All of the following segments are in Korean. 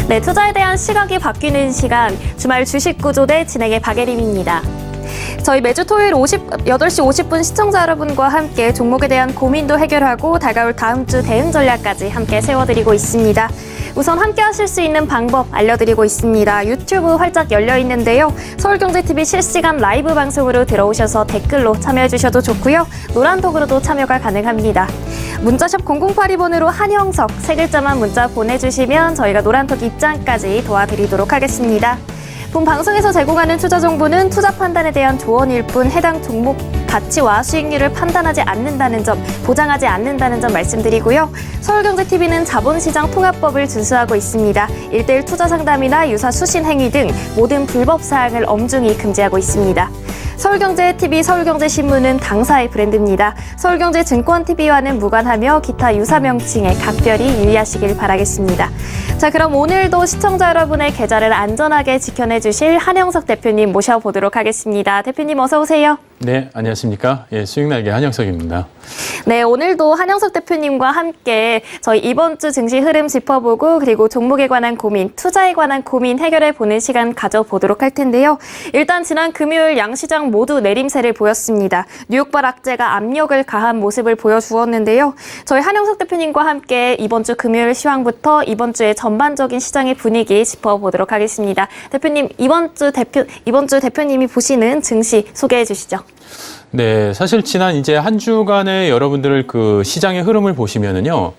네, 투자에 대한 시각이 바뀌는 시간, 주말 주식 구조대 진행의 박예림입니다. 저희 매주 토요일 8시 50분 시청자 여러분과 함께 종목에 대한 고민도 해결하고 다가올 다음 주 대응 전략까지 함께 세워드리고 있습니다. 우선 함께 하실 수 있는 방법 알려드리고 있습니다. 유튜브 활짝 열려 있는데요. 서울경제TV 실시간 라이브 방송으로 들어오셔서 댓글로 참여해 주셔도 좋고요. 노란톡으로도 참여가 가능합니다. 문자샵 0082번으로 한영석 세 글자만 문자 보내주시면 저희가 노란톡 입장까지 도와드리도록 하겠습니다. 본 방송에서 제공하는 투자 정보는 투자 판단에 대한 조언일 뿐 해당 종목 가치와 수익률을 판단하지 않는다는 점, 보장하지 않는다는 점 말씀드리고요. 서울경제TV는 자본시장 통합법을 준수하고 있습니다. 1:1 투자 상담이나 유사 수신 행위 등 모든 불법 사항을 엄중히 금지하고 있습니다. 서울경제TV, 서울경제신문은 당사의 브랜드입니다. 서울경제증권TV와는 무관하며 기타 유사 명칭에 각별히 유의하시길 바라겠습니다. 자, 그럼 오늘도 시청자 여러분의 계좌를 안전하게 지켜내주실 한영석 대표님 모셔보도록 하겠습니다. 대표님 어서 오세요. 네, 안녕하십니까. 수익날개 한영석입니다. 네, 오늘도 한영석 대표님과 함께 저희 이번 주 증시 흐름 짚어보고 그리고 종목에 관한 고민, 투자에 관한 고민 해결해보는 시간 가져보도록 할 텐데요. 일단 지난 금요일 양시장 모두 내림세를 보였습니다. 뉴욕발 악재가 압력을 가한 모습을 보여주었는데요. 저희 한영석 대표님과 함께 이번 주 금요일 시황부터 이번 주의 전반적인 시장의 분위기 짚어보도록 하겠습니다. 대표님, 이번 주 대표님이 보시는 증시 소개해 주시죠. 네, 사실 지난 이제 한 주간의 여러분들 그 시장의 흐름을 보시면은요,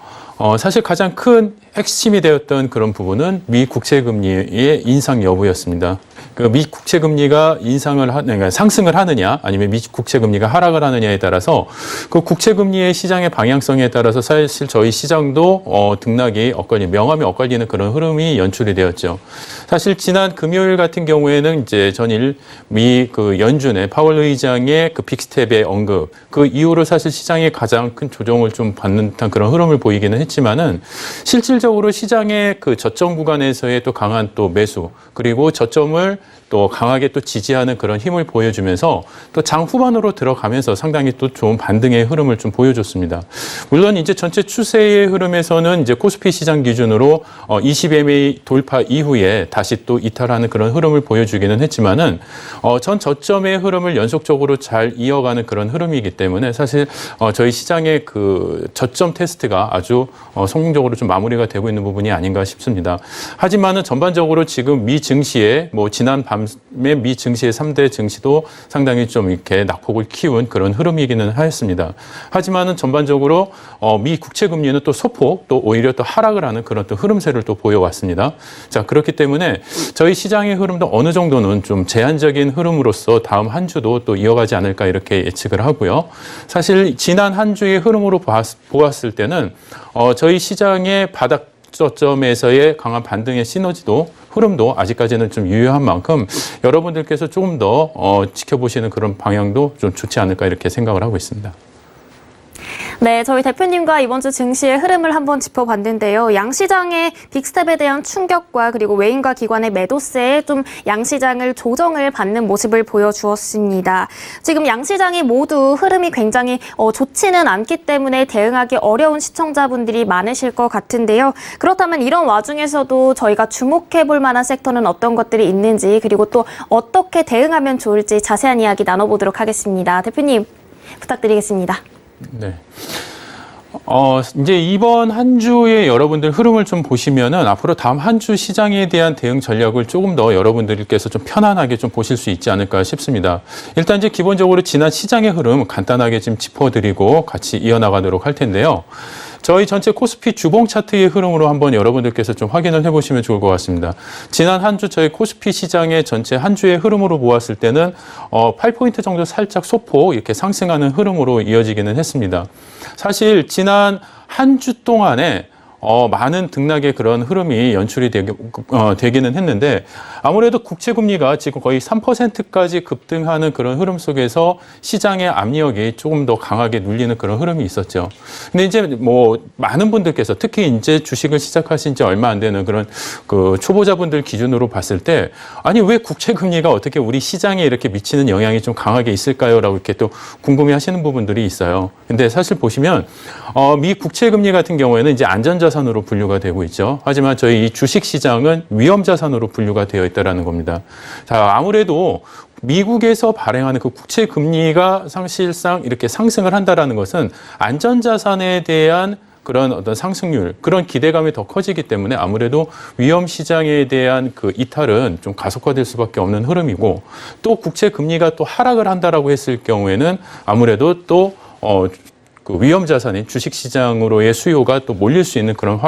사실 가장 큰 핵심이 되었던 그런 부분은 미 국채금리의 인상 여부였습니다. 그 미 국채금리가 그러니까 상승을 하느냐, 아니면 미 국채금리가 하락을 하느냐에 따라서 그 국채금리의 시장의 방향성에 따라서 사실 저희 시장도 등락이 명암이 엇갈리는 그런 흐름이 연출이 되었죠. 사실 지난 금요일 같은 경우에는 이제 전일 미 그 연준의 파월 의장의 그 빅스텝의 언급, 그 이후로 사실 시장이 가장 큰 조정을 좀 받는 듯한 그런 흐름을 보이기는 했지만은 실질적으로 시장의 그 저점 구간에서의 또 강한 또 매수, 그리고 저점을 또 강하게 또 지지하는 그런 힘을 보여주면서 또 장 후반으로 들어가면서 상당히 또 좋은 반등의 흐름을 좀 보여줬습니다. 물론 이제 전체 추세의 흐름에서는 이제 코스피 시장 기준으로 20MA 돌파 이후에 다시 또 이탈하는 그런 흐름을 보여주기는 했지만은 전 저점의 흐름을 연속적으로 잘 이어가는 그런 흐름이기 때문에 사실 저희 시장의 그 저점 테스트가 아주 성공적으로 좀 마무리가 되고 있는 부분이 아닌가 싶습니다. 하지만은 전반적으로 지금 미 증시에 지난 밤에 미 증시의 3대 증시도 상당히 좀 이렇게 낙폭을 키운 그런 흐름이기는 하였습니다. 하지만은 전반적으로 미 국채금리는 또 소폭 또 오히려 또 하락을 하는 그런 또 흐름세를 또 보여왔습니다. 자, 그렇기 때문에 저희 시장의 흐름도 어느 정도는 좀 제한적인 흐름으로서 다음 한 주도 또 이어가지 않을까 이렇게 예측을 하고요. 사실 지난 한 주의 흐름으로 보았을 때는 저희 시장의 바닥 저점에서의 강한 반등의 시너지도 흐름도 아직까지는 좀 유효한 만큼 여러분들께서 조금 더 지켜보시는 그런 방향도 좀 좋지 않을까 이렇게 생각을 하고 있습니다. 네, 저희 대표님과 이번 주 증시의 흐름을 한번 짚어봤는데요. 양시장의 빅스텝에 대한 충격과 그리고 외인과 기관의 매도세에 좀 양시장을 조정을 받는 모습을 보여주었습니다. 지금 양시장이 모두 흐름이 굉장히 좋지는 않기 때문에 대응하기 어려운 시청자분들이 많으실 것 같은데요. 그렇다면 이런 와중에서도 저희가 주목해볼 만한 섹터는 어떤 것들이 있는지 그리고 또 어떻게 대응하면 좋을지 자세한 이야기 나눠보도록 하겠습니다. 대표님 부탁드리겠습니다. 네. 이제 이번 한 주의 여러분들 흐름을 좀 보시면은 앞으로 다음 한 주 시장에 대한 대응 전략을 조금 더 여러분들께서 좀 편안하게 좀 보실 수 있지 않을까 싶습니다. 일단 이제 기본적으로 지난 시장의 흐름 간단하게 좀 짚어드리고 같이 이어나가도록 할 텐데요. 저희 전체 코스피 주봉 차트의 흐름으로 한번 여러분들께서 좀 확인을 해보시면 좋을 것 같습니다. 지난 한 주 저희 코스피 시장의 전체 한 주의 흐름으로 보았을 때는 8포인트 정도 살짝 소폭 이렇게 상승하는 흐름으로 이어지기는 했습니다. 사실 지난 한 주 동안에 많은 등락의 그런 흐름이 연출이 되기는 했는데 아무래도 국채금리가 지금 거의 3%까지 급등하는 그런 흐름 속에서 시장의 압력이 조금 더 강하게 눌리는 그런 흐름이 있었죠. 근데 이제 많은 분들께서 특히 이제 주식을 시작하신 지 얼마 안 되는 그런 그 초보자분들 기준으로 봤을 때 아니 왜 국채금리가 어떻게 우리 시장에 이렇게 미치는 영향이 좀 강하게 있을까요? 라고 이렇게 또 궁금해 하시는 부분들이 있어요. 근데 사실 보시면 미 국채금리 같은 경우에는 이제 안전자 자산으로 분류가 되고 있죠. 하지만 저희 이 주식 시장은 위험 자산으로 분류가 되어 있다는 겁니다. 자, 아무래도 미국에서 발행하는 그 국채 금리가 사실상 이렇게 상승을 한다라는 것은 안전자산에 대한 그런 어떤 상승률, 그런 기대감이 더 커지기 때문에 아무래도 위험 시장에 대한 그 이탈은 좀 가속화될 수밖에 없는 흐름이고, 또 국채 금리가 또 하락을 한다라고 했을 경우에는 아무래도 또 그 위험 자산인 주식 시장으로의 수요가 또 몰릴 수 있는 그런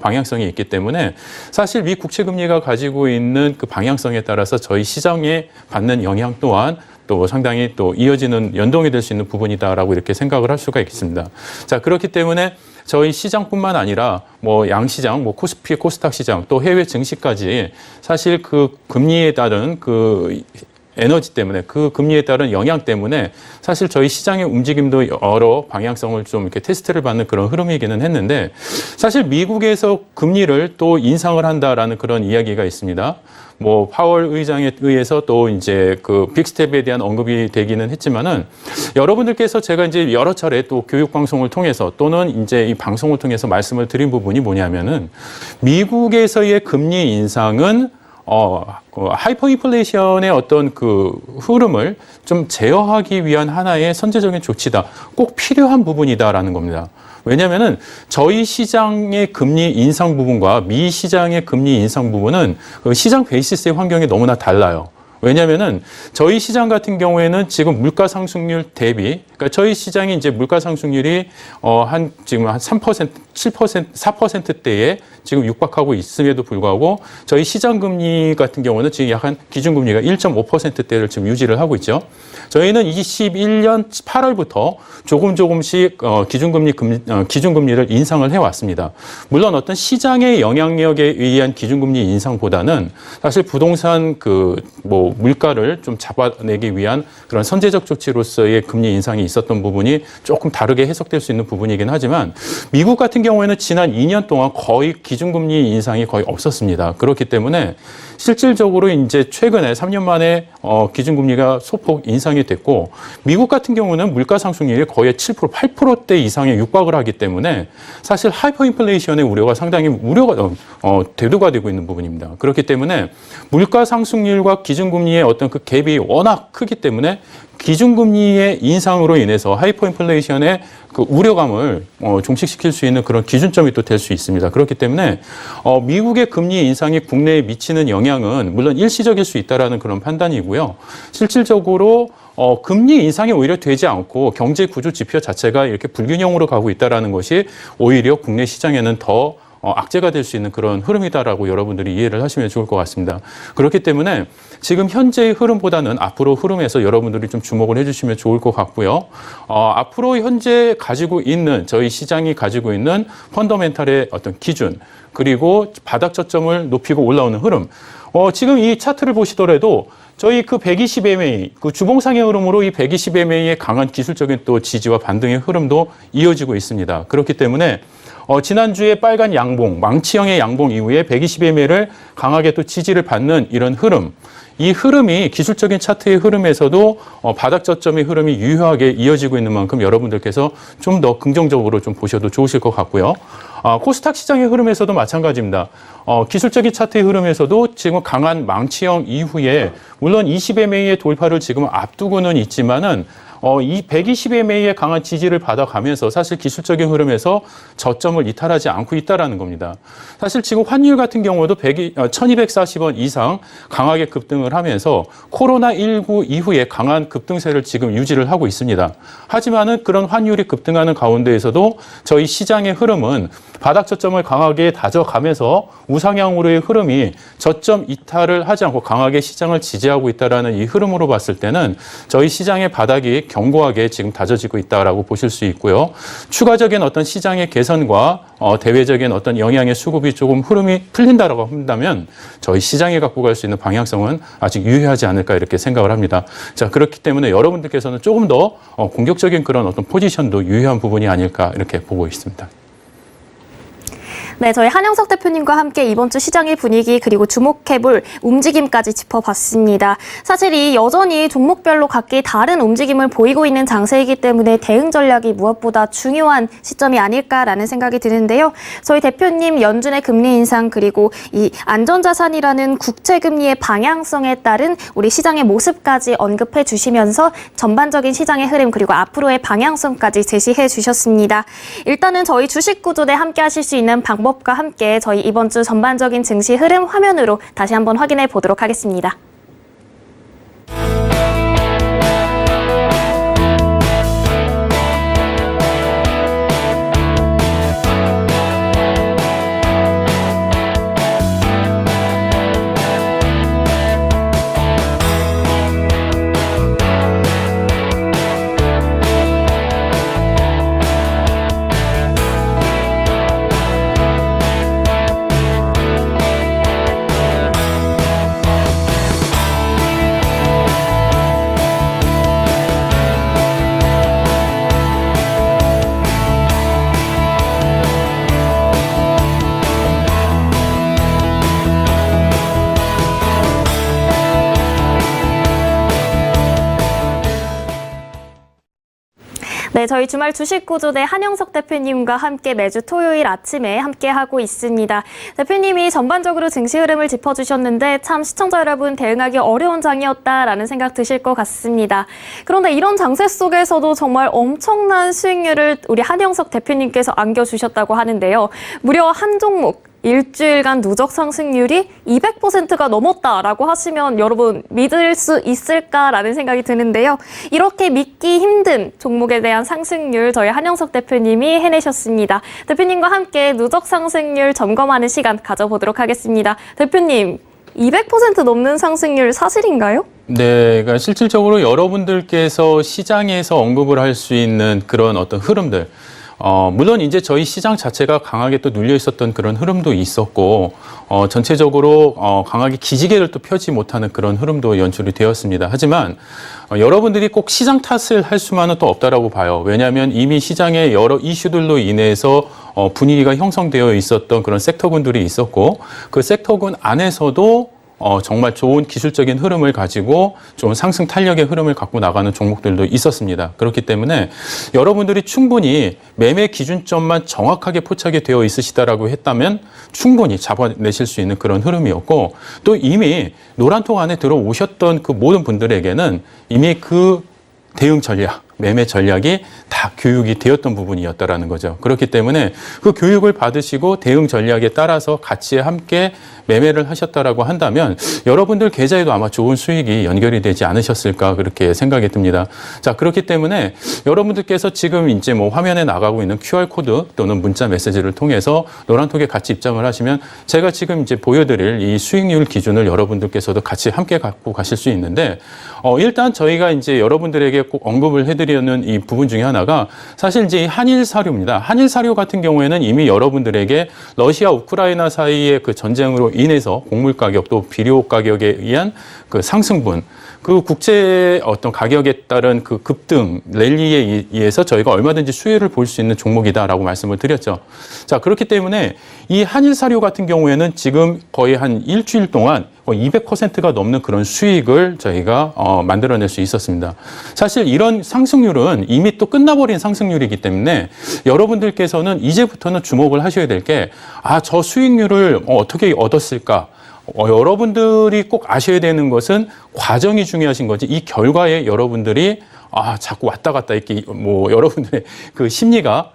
방향성이 있기 때문에 사실 미 국채 금리가 가지고 있는 그 방향성에 따라서 저희 시장에 받는 영향 또한 또 상당히 또 이어지는 연동이 될 수 있는 부분이다라고 이렇게 생각을 할 수가 있습니다. 자, 그렇기 때문에 저희 시장뿐만 아니라 뭐 양시장, 뭐 코스피, 코스닥 시장, 또 해외 증시까지 사실 그 금리에 따른 그 에너지 때문에, 그 금리에 따른 영향 때문에 사실 저희 시장의 움직임도 여러 방향성을 좀 이렇게 테스트를 받는 그런 흐름이기는 했는데, 사실 미국에서 금리를 또 인상을 한다라는 그런 이야기가 있습니다. 뭐 파월 의장에 의해서 또 이제 그 빅스텝에 대한 언급이 되기는 했지만은, 여러분들께서 제가 이제 여러 차례 또 교육 방송을 통해서 또는 이제 이 방송을 통해서 말씀을 드린 부분이 뭐냐면은, 미국에서의 금리 인상은 하이퍼 인플레이션의 어떤 그 흐름을 좀 제어하기 위한 하나의 선제적인 조치다. 꼭 필요한 부분이다라는 겁니다. 왜냐하면은 저희 시장의 금리 인상 부분과 미 시장의 금리 인상 부분은 그 시장 베이시스의 환경이 너무나 달라요. 왜냐하면은 저희 시장 같은 경우에는 지금 물가 상승률 대비, 그러니까 저희 시장이 이제 물가 상승률이 지금 한 3%, 7%, 4%대에 지금 육박하고 있음에도 불구하고 저희 시장 금리 같은 경우는 지금 약 한 기준금리가 1.5%대를 지금 유지를 하고 있죠. 저희는 21년 8월부터 조금씩 기준금리를 인상을 해왔습니다. 물론 어떤 시장의 영향력에 의한 기준금리 인상보다는 사실 부동산 물가를 좀 잡아내기 위한 그런 선제적 조치로서의 금리 인상이 있었던 부분이 조금 다르게 해석될 수 있는 부분이긴 하지만, 미국 같은 경우에는 지난 2년 동안 거의 기준금리 인상이 거의 없었습니다. 그렇기 때문에 실질적으로 이제 최근에 3년 만에 기준금리가 소폭 인상이 됐고, 미국 같은 경우는 물가 상승률이 거의 7%, 8%대 이상에 육박을 하기 때문에 사실 하이퍼 인플레이션의 우려가 상당히 대두가 되고 있는 부분입니다. 그렇기 때문에 물가 상승률과 기준금리의 어떤 그 갭이 워낙 크기 때문에 기준금리의 인상으로 인해서 하이퍼 인플레이션의 그 우려감을 종식시킬 수 있는 그런 기준점이 또 될 수 있습니다. 그렇기 때문에 미국의 금리 인상이 국내에 미치는 영향은 물론 일시적일 수 있다라는 그런 판단이고요. 실질적으로 금리 인상이 오히려 되지 않고 경제 구조 지표 자체가 이렇게 불균형으로 가고 있다라는 것이 오히려 국내 시장에는 더 악재가 될 수 있는 그런 흐름이다라고 여러분들이 이해를 하시면 좋을 것 같습니다. 그렇기 때문에 지금 현재의 흐름보다는 앞으로 흐름에서 여러분들이 좀 주목을 해주시면 좋을 것 같고요. 앞으로 현재 가지고 있는 저희 시장이 가지고 있는 펀더멘탈의 어떤 기준, 그리고 바닥 저점을 높이고 올라오는 흐름. 지금 이 차트를 보시더라도 저희 그 120MA, 그 주봉상의 흐름으로 이 120MA의 강한 기술적인 또 지지와 반등의 흐름도 이어지고 있습니다. 그렇기 때문에 지난주에 빨간 양봉, 망치형의 양봉 이후에 120MA를 강하게 또 지지를 받는 이런 흐름, 이 흐름이 기술적인 차트의 흐름에서도 바닥 저점의 흐름이 유효하게 이어지고 있는 만큼 여러분들께서 좀 더 긍정적으로 좀 보셔도 좋으실 것 같고요. 코스닥 시장의 흐름에서도 마찬가지입니다. 기술적인 차트의 흐름에서도 지금 강한 망치형 이후에 물론 20MA의 돌파를 지금 앞두고는 있지만은 이 120MA의 강한 지지를 받아가면서 사실 기술적인 흐름에서 저점을 이탈하지 않고 있다라는 겁니다. 사실 지금 환율 같은 경우도 1240원 이상 강하게 급등을 하면서 코로나19 이후에 강한 급등세를 지금 유지를 하고 있습니다. 하지만은 그런 환율이 급등하는 가운데에서도 저희 시장의 흐름은 바닥 저점을 강하게 다져가면서 우상향으로의 흐름이 저점 이탈을 하지 않고 강하게 시장을 지지하고 있다라는 이 흐름으로 봤을 때는 저희 시장의 바닥이 견고하게 지금 다져지고 있다라고 보실 수 있고요. 추가적인 어떤 시장의 개선과 대외적인 어떤 영향의 수급이 조금 흐름이 풀린다라고 한다면 저희 시장이 갖고 갈 수 있는 방향성은 아직 유효하지 않을까 이렇게 생각을 합니다. 자, 그렇기 때문에 여러분들께서는 조금 더 공격적인 그런 어떤 포지션도 유효한 부분이 아닐까 이렇게 보고 있습니다. 네, 저희 한영석 대표님과 함께 이번 주 시장의 분위기 그리고 주목해볼 움직임까지 짚어봤습니다. 사실 이 여전히 종목별로 각기 다른 움직임을 보이고 있는 장세이기 때문에 대응 전략이 무엇보다 중요한 시점이 아닐까라는 생각이 드는데요. 저희 대표님 연준의 금리 인상 그리고 이 안전자산이라는 국채금리의 방향성에 따른 우리 시장의 모습까지 언급해 주시면서 전반적인 시장의 흐름 그리고 앞으로의 방향성까지 제시해 주셨습니다. 일단은 저희 주식구조대 함께 하실 수 있는 방법과 함께 저희 이번 주 전반적인 증시 흐름 화면으로 다시 한번 확인해 보도록 하겠습니다. 네, 저희 주말 주식구조대 한영석 대표님과 함께 매주 토요일 아침에 함께하고 있습니다. 대표님이 전반적으로 증시 흐름을 짚어주셨는데 참 시청자 여러분 대응하기 어려운 장이었다라는 생각 드실 것 같습니다. 그런데 이런 장세 속에서도 정말 엄청난 수익률을 우리 한영석 대표님께서 안겨주셨다고 하는데요. 무려 한 종목 일주일간 누적 상승률이 200%가 넘었다라고 하시면 여러분 믿을 수 있을까라는 생각이 드는데요. 이렇게 믿기 힘든 종목에 대한 상승률 저희 한영석 대표님이 해내셨습니다. 대표님과 함께 누적 상승률 점검하는 시간 가져보도록 하겠습니다. 대표님, 200% 넘는 상승률 사실인가요? 네, 그러니까 실질적으로 여러분들께서 시장에서 언급을 할 수 있는 그런 어떤 흐름들, 물론 이제 저희 시장 자체가 강하게 또 눌려 있었던 그런 흐름도 있었고, 전체적으로 강하게 기지개를 또 펴지 못하는 그런 흐름도 연출이 되었습니다. 하지만 여러분들이 꼭 시장 탓을 할 수만은 또 없다라고 봐요. 왜냐하면 이미 시장의 여러 이슈들로 인해서 분위기가 형성되어 있었던 그런 섹터군들이 있었고, 그 섹터군 안에서도 정말 좋은 기술적인 흐름을 가지고 좋은 상승 탄력의 흐름을 갖고 나가는 종목들도 있었습니다. 그렇기 때문에 여러분들이 충분히 매매 기준점만 정확하게 포착이 되어 있으시다라고 했다면 충분히 잡아내실 수 있는 그런 흐름이었고, 또 이미 노란통 안에 들어오셨던 그 모든 분들에게는 이미 그 대응 전략, 매매 전략이 다 교육이 되었던 부분이었다라는 거죠. 그렇기 때문에 그 교육을 받으시고 대응 전략에 따라서 같이 함께 매매를 하셨다라고 한다면 여러분들 계좌에도 아마 좋은 수익이 연결이 되지 않으셨을까 그렇게 생각이 듭니다. 자, 그렇기 때문에 여러분들께서 지금 이제 뭐 화면에 나가고 있는 QR코드 또는 문자 메시지를 통해서 노란톡에 같이 입장을 하시면 제가 지금 이제 보여드릴 이 수익률 기준을 여러분들께서도 같이 함께 갖고 가실 수 있는데, 일단 저희가 이제 여러분들에게 꼭 언급을 해드리는 이 부분 중에 하나가 사실 이제 한일 사료입니다. 한일 사료 같은 경우에는 이미 여러분들에게 러시아 우크라이나 사이의 그 전쟁으로 인해서 곡물 가격 또 비료 가격에 의한 그 상승분, 그 국제 어떤 가격에 따른 그 급등 랠리에 의해서 저희가 얼마든지 수혜를 볼 수 있는 종목이다라고 말씀을 드렸죠. 자, 그렇기 때문에 이 한일 사료 같은 경우에는 지금 거의 한 일주일 동안 200%가 넘는 그런 수익을 저희가 만들어낼 수 있었습니다. 사실 이런 상승률은 이미 또 끝나버린 상승률이기 때문에 여러분들께서는 이제부터는 주목을 하셔야 될 게, 저 수익률을 어떻게 얻었을까? 여러분들이 꼭 아셔야 되는 것은 과정이 중요하신 거지, 이 결과에 여러분들이 자꾸 왔다 갔다 이렇게 여러분들의 그 심리가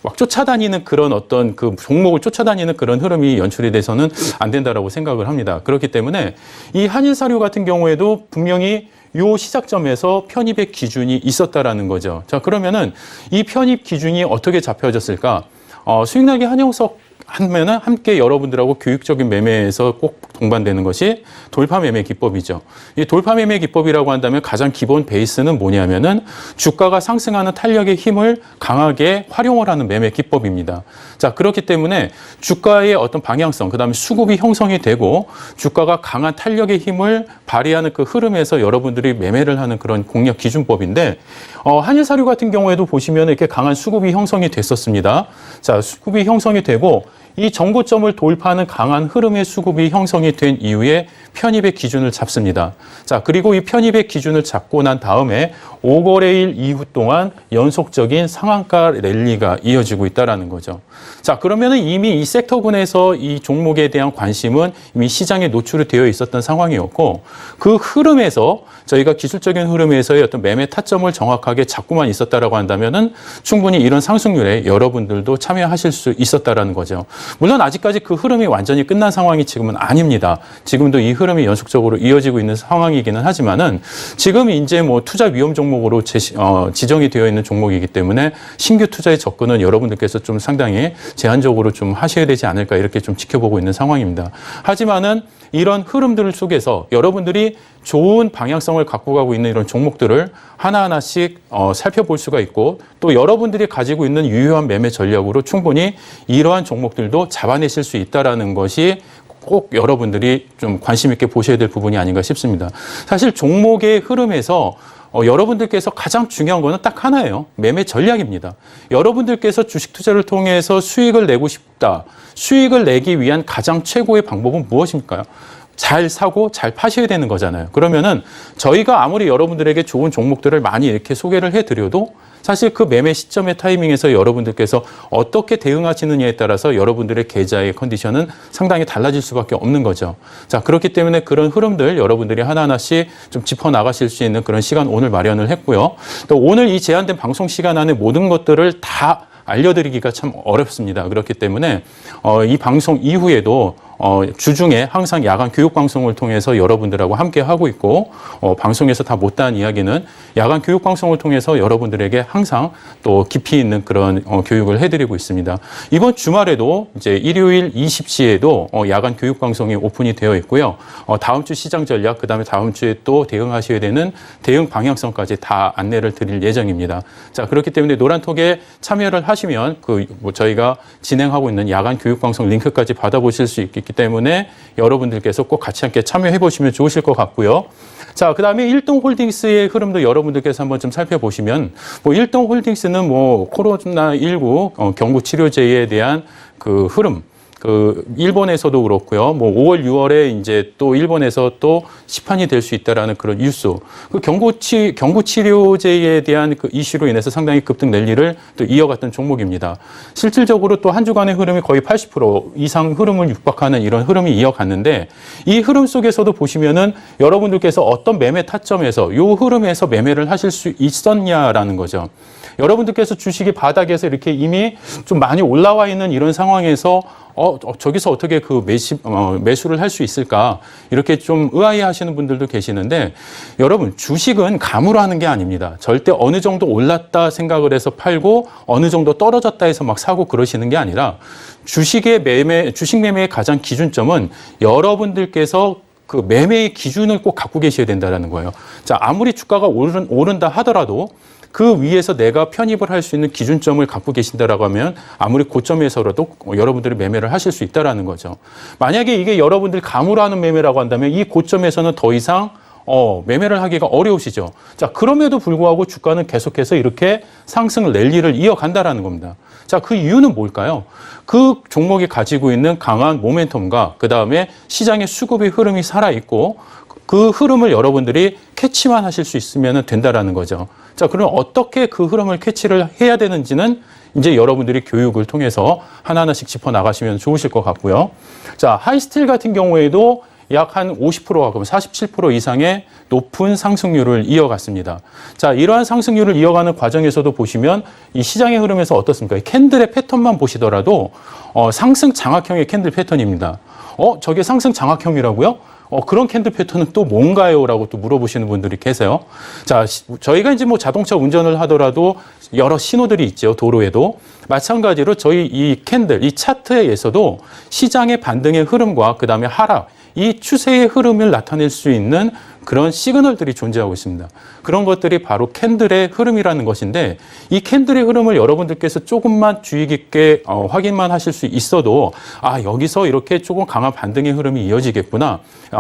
막 쫓아다니는 그런 어떤 그 종목을 쫓아다니는 그런 흐름이 연출이 돼서는 안 된다라고 생각을 합니다. 그렇기 때문에 이 한일사료 같은 경우에도 분명히 요 시작점에서 편입의 기준이 있었다라는 거죠. 자, 그러면은 이 편입 기준이 어떻게 잡혀졌을까? 수익나게 한영석 하면은 함께 여러분들하고 교육적인 매매에서 꼭 동반되는 것이 돌파 매매 기법이죠. 이 돌파 매매 기법이라고 한다면 가장 기본 베이스는 뭐냐면은 주가가 상승하는 탄력의 힘을 강하게 활용을 하는 매매 기법입니다. 자, 그렇기 때문에 주가의 어떤 방향성, 그다음에 수급이 형성이 되고 주가가 강한 탄력의 힘을 발휘하는 그 흐름에서 여러분들이 매매를 하는 그런 공략 기준법인데, 한일사료 같은 경우에도 보시면 이렇게 강한 수급이 형성이 됐었습니다. 자, 수급이 형성이 되고 이 정고점을 돌파하는 강한 흐름의 수급이 형성이 된 이후에 편입의 기준을 잡습니다. 자, 그리고 이 편입의 기준을 잡고 난 다음에 5거래일 이후 동안 연속적인 상한가 랠리가 이어지고 있다는 거죠. 자, 그러면은 이미 이 섹터군에서 이 종목에 대한 관심은 이미 시장에 노출이 되어 있었던 상황이었고, 그 흐름에서 저희가 기술적인 흐름에서의 어떤 매매 타점을 정확하게 잡고만 있었다라고 한다면은 충분히 이런 상승률에 여러분들도 참여하실 수 있었다라는 거죠. 물론 아직까지 그 흐름이 완전히 끝난 상황이 지금은 아닙니다. 지금도 이 흐름이 연속적으로 이어지고 있는 상황이기는 하지만은 지금 이제 뭐 투자 위험 종목으로 지정이 되어 있는 종목이기 때문에 신규 투자의 접근은 여러분들께서 좀 상당히 제한적으로 좀 하셔야 되지 않을까 이렇게 좀 지켜보고 있는 상황입니다. 하지만은 이런 흐름들 속에서 여러분들이 좋은 방향성을 갖고 가고 있는 이런 종목들을 하나하나씩 살펴볼 수가 있고, 또 여러분들이 가지고 있는 유효한 매매 전략으로 충분히 이러한 종목들도 잡아내실 수 있다는 것이 꼭 여러분들이 좀 관심 있게 보셔야 될 부분이 아닌가 싶습니다. 사실 종목의 흐름에서 여러분들께서 가장 중요한 거는 딱 하나예요. 매매 전략입니다. 여러분들께서 주식 투자를 통해서 수익을 내고 싶다. 수익을 내기 위한 가장 최고의 방법은 무엇입니까? 잘 사고 잘 파셔야 되는 거잖아요. 그러면은 저희가 아무리 여러분들에게 좋은 종목들을 많이 이렇게 소개를 해드려도 사실 그 매매 시점의 타이밍에서 여러분들께서 어떻게 대응하시느냐에 따라서 여러분들의 계좌의 컨디션은 상당히 달라질 수밖에 없는 거죠. 자, 그렇기 때문에 그런 흐름들 여러분들이 하나하나씩 좀 짚어나가실 수 있는 그런 시간 오늘 마련을 했고요. 또 오늘 이 제한된 방송 시간 안에 모든 것들을 다 알려드리기가 참 어렵습니다. 그렇기 때문에 이 방송 이후에도 주중에 항상 야간 교육 방송을 통해서 여러분들하고 함께 하고 있고, 방송에서 다 못다한 이야기는 야간 교육 방송을 통해서 여러분들에게 항상 또 깊이 있는 그런 교육을 해드리고 있습니다. 이번 주말에도 이제 일요일 20시에도 야간 교육 방송이 오픈이 되어 있고요. 다음 주 시장 전략, 그다음에 다음 주에 또 대응하셔야 되는 대응 방향성까지 다 안내를 드릴 예정입니다. 자, 그렇기 때문에 노란톡에 참여를 하시면 저희가 진행하고 있는 야간 교육 방송 링크까지 받아보실 수 있기 때문에 여러분들께서 꼭 같이 함께 참여해 보시면 좋으실 것 같고요. 자, 그다음에 일동홀딩스의 흐름도 여러분들께서 한번 좀 살펴보시면, 일동홀딩스는 코로나19 경구 치료제에 대한 그 흐름, 일본에서도 그렇고요. 5월, 6월에 이제 또 일본에서 또 시판이 될 수 있다라는 그런 뉴스. 경구 치료제에 대한 그 이슈로 인해서 상당히 급등 랠리를 또 이어갔던 종목입니다. 실질적으로 또 한 주간의 흐름이 거의 80% 이상 흐름을 육박하는 이런 흐름이 이어갔는데, 이 흐름 속에서도 보시면은 여러분들께서 어떤 매매 타점에서 이 흐름에서 매매를 하실 수 있었냐라는 거죠. 여러분들께서 주식이 바닥에서 이렇게 이미 좀 많이 올라와 있는 이런 상황에서 저기서 어떻게 매수를 할 수 있을까? 이렇게 좀 의아해 하시는 분들도 계시는데, 여러분, 주식은 감으로 하는 게 아닙니다. 절대 어느 정도 올랐다 생각을 해서 팔고 어느 정도 떨어졌다 해서 막 사고 그러시는 게 아니라, 주식 매매의 가장 기준점은 여러분들께서 그 매매의 기준을 꼭 갖고 계셔야 된다는 거예요. 자, 아무리 주가가 오른다 하더라도 그 위에서 내가 편입을 할 수 있는 기준점을 갖고 계신다라고 하면 아무리 고점에서라도 여러분들이 매매를 하실 수 있다라는 거죠. 만약에 이게 여러분들이 감으로 하는 매매라고 한다면 이 고점에서는 더 이상 매매를 하기가 어려우시죠. 자, 그럼에도 불구하고 주가는 계속해서 이렇게 상승 랠리를 이어간다라는 겁니다. 자, 그 이유는 뭘까요? 그 종목이 가지고 있는 강한 모멘텀과 그다음에 시장의 수급의 흐름이 살아있고, 그 흐름을 여러분들이 캐치만 하실 수 있으면 된다라는 거죠. 자, 그럼 어떻게 그 흐름을 캐치를 해야 되는지는 이제 여러분들이 교육을 통해서 하나하나씩 짚어나가시면 좋으실 것 같고요. 자, 하이스틸 같은 경우에도 약 한 50%가 그럼 47% 이상의 높은 상승률을 이어갔습니다. 자, 이러한 상승률을 이어가는 과정에서도 보시면 이 시장의 흐름에서 어떻습니까? 이 캔들의 패턴만 보시더라도 상승 장악형의 캔들 패턴입니다. 저게 상승 장악형이라고요? 그런 캔들 패턴은 또 뭔가요? 라고 또 물어보시는 분들이 계세요. 자, 저희가 이제 자동차 운전을 하더라도 여러 신호들이 있죠. 도로에도. 마찬가지로 저희 이 캔들, 이 차트에서도 시장의 반등의 흐름과 그 다음에 하락, 이 추세의 흐름을 나타낼 수 있는 그런 시그널들이 존재하고 있습니다. 그런 것들이 바로 캔들의 흐름이라는 것인데 이 캔들의 흐름을 여러분들께서 조금만 주의 깊게 확인만 하실 수 있어도 여기서 이렇게 조금 강한 반등의 흐름이 이어지겠구나.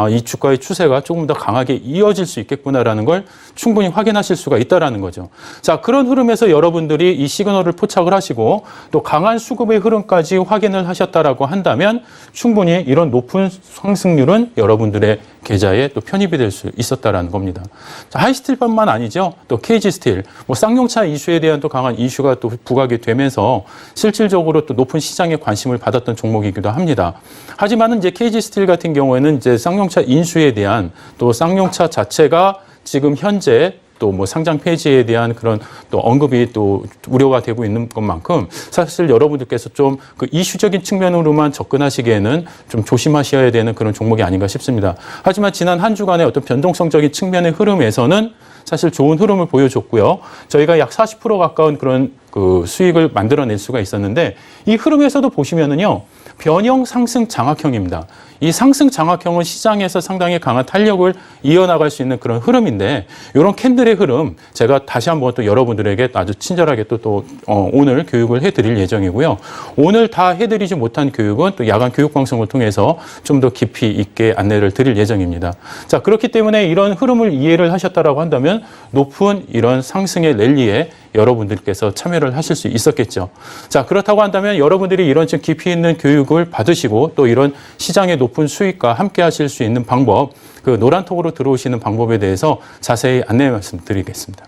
이 주가의 추세가 조금 더 강하게 이어질 수 있겠구나라는 걸 충분히 확인하실 수가 있다라는 거죠. 자, 그런 흐름에서 여러분들이 이 시그널을 포착을 하시고 또 강한 수급의 흐름까지 확인을 하셨다라고 한다면 충분히 이런 높은 상승률은 여러분들의 계좌에 또 편입이 될 수 있었다라는 겁니다. 자, 하이스틸뿐만 아니죠. 또 KG스틸, 쌍용차 이슈에 대한 또 강한 이슈가 또 부각이 되면서 실질적으로 또 높은 시장의 관심을 받았던 종목이기도 합니다. 하지만은 이제 KG스틸 같은 경우에는 이제 쌍용차 인수에 대한 또 쌍용차 자체가 지금 현재 또 뭐 상장 폐지에 대한 그런 또 언급이 또 우려가 되고 있는 것만큼 사실 여러분들께서 좀 그 이슈적인 측면으로만 접근하시기에는 좀 조심하셔야 되는 그런 종목이 아닌가 싶습니다. 하지만 지난 한 주간의 어떤 변동성적인 측면의 흐름에서는 사실 좋은 흐름을 보여줬고요. 저희가 약 40% 가까운 그런 그 수익을 만들어낼 수가 있었는데 이 흐름에서도 보시면은요. 변형 상승 장악형입니다. 이 상승 장악형은 시장에서 상당히 강한 탄력을 이어나갈 수 있는 그런 흐름인데 이런 캔들의 흐름 제가 다시 한번 또 여러분들에게 아주 친절하게 또 오늘 교육을 해드릴 예정이고요. 오늘 다 해드리지 못한 교육은 또 야간 교육 방송을 통해서 좀 더 깊이 있게 안내를 드릴 예정입니다. 자, 그렇기 때문에 이런 흐름을 이해를 하셨다라고 한다면 높은 이런 상승의 랠리에 여러분들께서 참여를 하실 수 있었겠죠. 자, 그렇다고 한다면 여러분들이 이런 좀 깊이 있는 교육을 받으시고 또 이런 시장의 높은 수익과 함께 하실 수 있는 방법, 그 노란톡으로 들어오시는 방법에 대해서 자세히 안내 말씀드리겠습니다.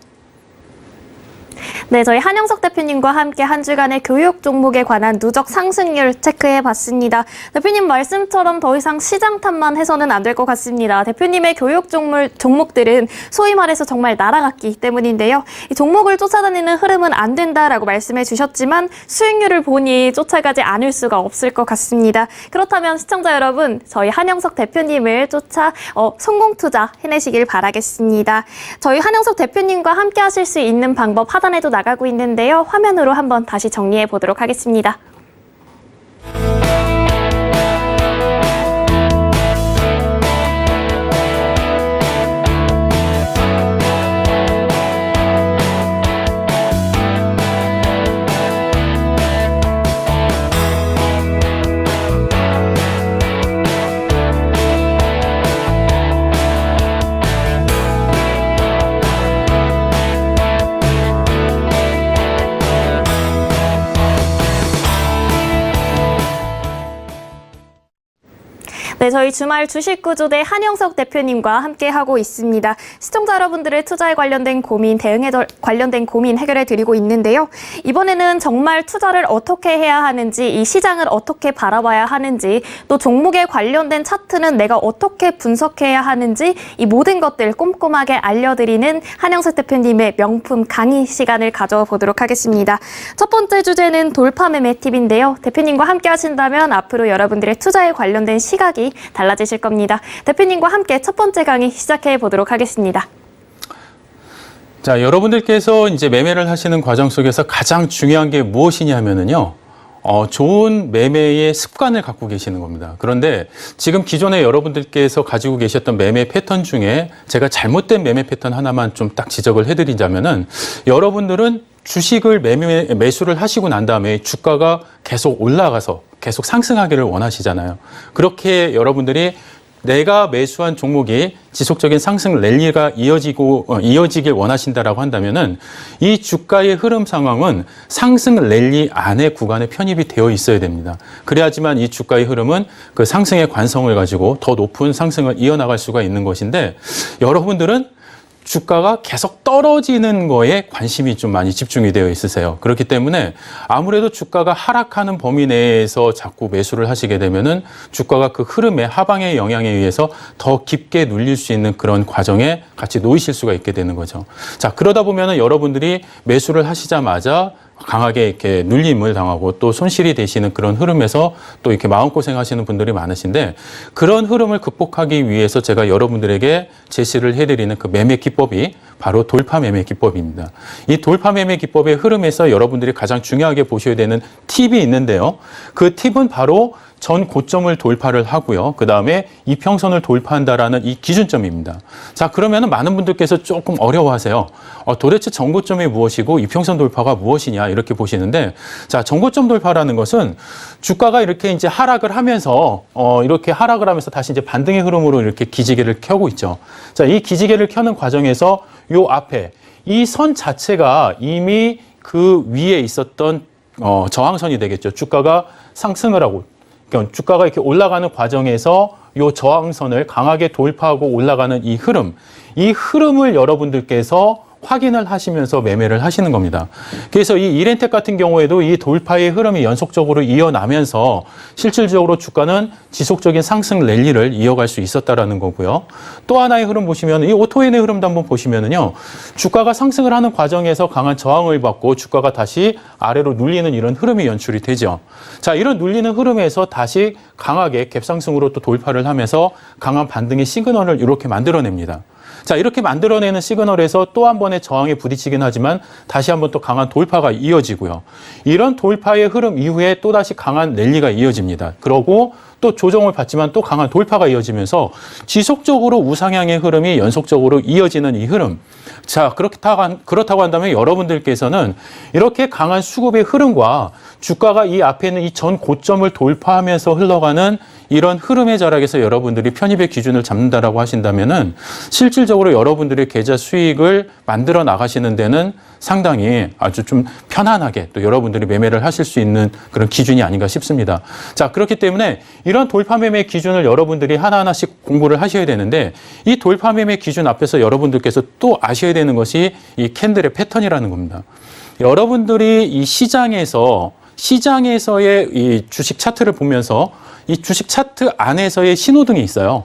네, 저희 한영석 대표님과 함께 한 주간의 교육 종목에 관한 누적 상승률 체크해 봤습니다. 대표님 말씀처럼 더 이상 시장 탓만 해서는 안 될 것 같습니다. 대표님의 교육 종목들은 소위 말해서 정말 날아갔기 때문인데요. 이 종목을 쫓아다니는 흐름은 안 된다라고 말씀해 주셨지만 수익률을 보니 쫓아가지 않을 수가 없을 것 같습니다. 그렇다면 시청자 여러분, 저희 한영석 대표님을 쫓아 성공 투자 해내시길 바라겠습니다. 저희 한영석 대표님과 함께 하실 수 있는 방법 하단에도 나가고 있는데요. 화면으로 한번 다시 정리해 보도록 하겠습니다. 네, 저희 주말 주식구조대 한영석 대표님과 함께하고 있습니다. 시청자 여러분들의 투자에 관련된 고민, 대응에 관련된 고민 해결해 드리고 있는데요. 이번에는 정말 투자를 어떻게 해야 하는지, 이 시장을 어떻게 바라봐야 하는지, 또 종목에 관련된 차트는 내가 어떻게 분석해야 하는지 이 모든 것들 꼼꼼하게 알려드리는 한영석 대표님의 명품 강의 시간을 가져보도록 하겠습니다. 첫 번째 주제는 돌파 매매 팁인데요. 대표님과 함께 하신다면 앞으로 여러분들의 투자에 관련된 시각이 달라지실 겁니다. 대표님과 함께 첫 번째 강의 시작해 보도록 하겠습니다. 자, 여러분들께서 이제 매매를 하시는 과정 속에서 가장 중요한 게 무엇이냐면은요. 좋은 매매의 습관을 갖고 계시는 겁니다. 그런데 지금 기존에 여러분들께서 가지고 계셨던 매매 패턴 중에 제가 잘못된 매매 패턴 하나만 좀 딱 지적을 해드리자면은 여러분들은 주식을 매수를 하시고 난 다음에 주가가 계속 올라가서 계속 상승하기를 원하시잖아요. 그렇게 여러분들이 내가 매수한 종목이 지속적인 상승 랠리가 이어지길 원하신다라고 한다면은 이 주가의 흐름 상황은 상승 랠리 안의 구간에 편입이 되어 있어야 됩니다. 그래야지만 이 주가의 흐름은 그 상승의 관성을 가지고 더 높은 상승을 이어나갈 수가 있는 것인데 여러분들은 주가가 계속 떨어지는 거에 관심이 좀 많이 집중이 되어 있으세요. 그렇기 때문에 아무래도 주가가 하락하는 범위 내에서 자꾸 매수를 하시게 되면은 주가가 그 흐름의 하방의 영향에 의해서 더 깊게 눌릴 수 있는 그런 과정에 같이 놓이실 수가 있게 되는 거죠. 자, 그러다 보면은 여러분들이 매수를 하시자마자 강하게 이렇게 눌림을 당하고 또 손실이 되시는 그런 흐름에서 또 이렇게 마음고생 하시는 분들이 많으신데 그런 흐름을 극복하기 위해서 제가 여러분들에게 제시를 해드리는 그 매매 기법이 바로 돌파 매매 기법입니다. 이 돌파 매매 기법의 흐름에서 여러분들이 가장 중요하게 보셔야 되는 팁이 있는데요. 그 팁은 바로 전 고점을 돌파를 하고요. 그 다음에 이평선을 돌파한다라는 이 기준점입니다. 자, 그러면 많은 분들께서 조금 어려워하세요. 도대체 전고점이 무엇이고 이평선 돌파가 무엇이냐 이렇게 보시는데, 자, 전고점 돌파라는 것은 주가가 이렇게 이제 하락을 하면서 이렇게 하락을 하면서 다시 이제 반등의 흐름으로 이렇게 기지개를 켜고 있죠. 자, 이 기지개를 켜는 과정에서 요 앞에 이 선 자체가 이미 그 위에 있었던 저항선이 되겠죠. 주가가 상승을 하고. 그러니까 주가가 이렇게 올라가는 과정에서 이 저항선을 강하게 돌파하고 올라가는 이 흐름을 여러분들께서 확인을 하시면서 매매를 하시는 겁니다. 그래서 이 이렌텍 같은 경우에도 이 돌파의 흐름이 연속적으로 이어나면서 실질적으로 주가는 지속적인 상승 랠리를 이어갈 수 있었다라는 거고요. 또 하나의 흐름 보시면 이 오토엔의 흐름도 한번 보시면은요. 주가가 상승을 하는 과정에서 강한 저항을 받고 주가가 다시 아래로 눌리는 이런 흐름이 연출이 되죠. 자, 이런 눌리는 흐름에서 다시 강하게 갭상승으로 또 돌파를 하면서 강한 반등의 시그널을 이렇게 만들어냅니다. 자, 이렇게 만들어내는 시그널에서 또 한 번의 저항에 부딪히긴 하지만 다시 한번 또 강한 돌파가 이어지고요. 이런 돌파의 흐름 이후에 또다시 강한 랠리가 이어집니다. 그러고 또 조정을 받지만 또 강한 돌파가 이어지면서 지속적으로 우상향의 흐름이 연속적으로 이어지는 이 흐름. 자, 그렇다고 한다면 여러분들께서는 이렇게 강한 수급의 흐름과 주가가 이 앞에 있는 이 전 고점을 돌파하면서 흘러가는 이런 흐름의 자락에서 여러분들이 편입의 기준을 잡는다라고 하신다면은 실질적으로 여러분들의 계좌 수익을 만들어 나가시는 데는 상당히 아주 좀 편안하게 또 여러분들이 매매를 하실 수 있는 그런 기준이 아닌가 싶습니다. 자, 그렇기 때문에 이런 돌파 매매 기준을 여러분들이 하나하나씩 공부를 하셔야 되는데, 이 돌파 매매 기준 앞에서 여러분들께서 또 아셔야 되는 것이 이 캔들의 패턴이라는 겁니다. 여러분들이 이 시장에서의 이 주식 차트를 보면서 이 주식 차트 안에서의 신호등이 있어요.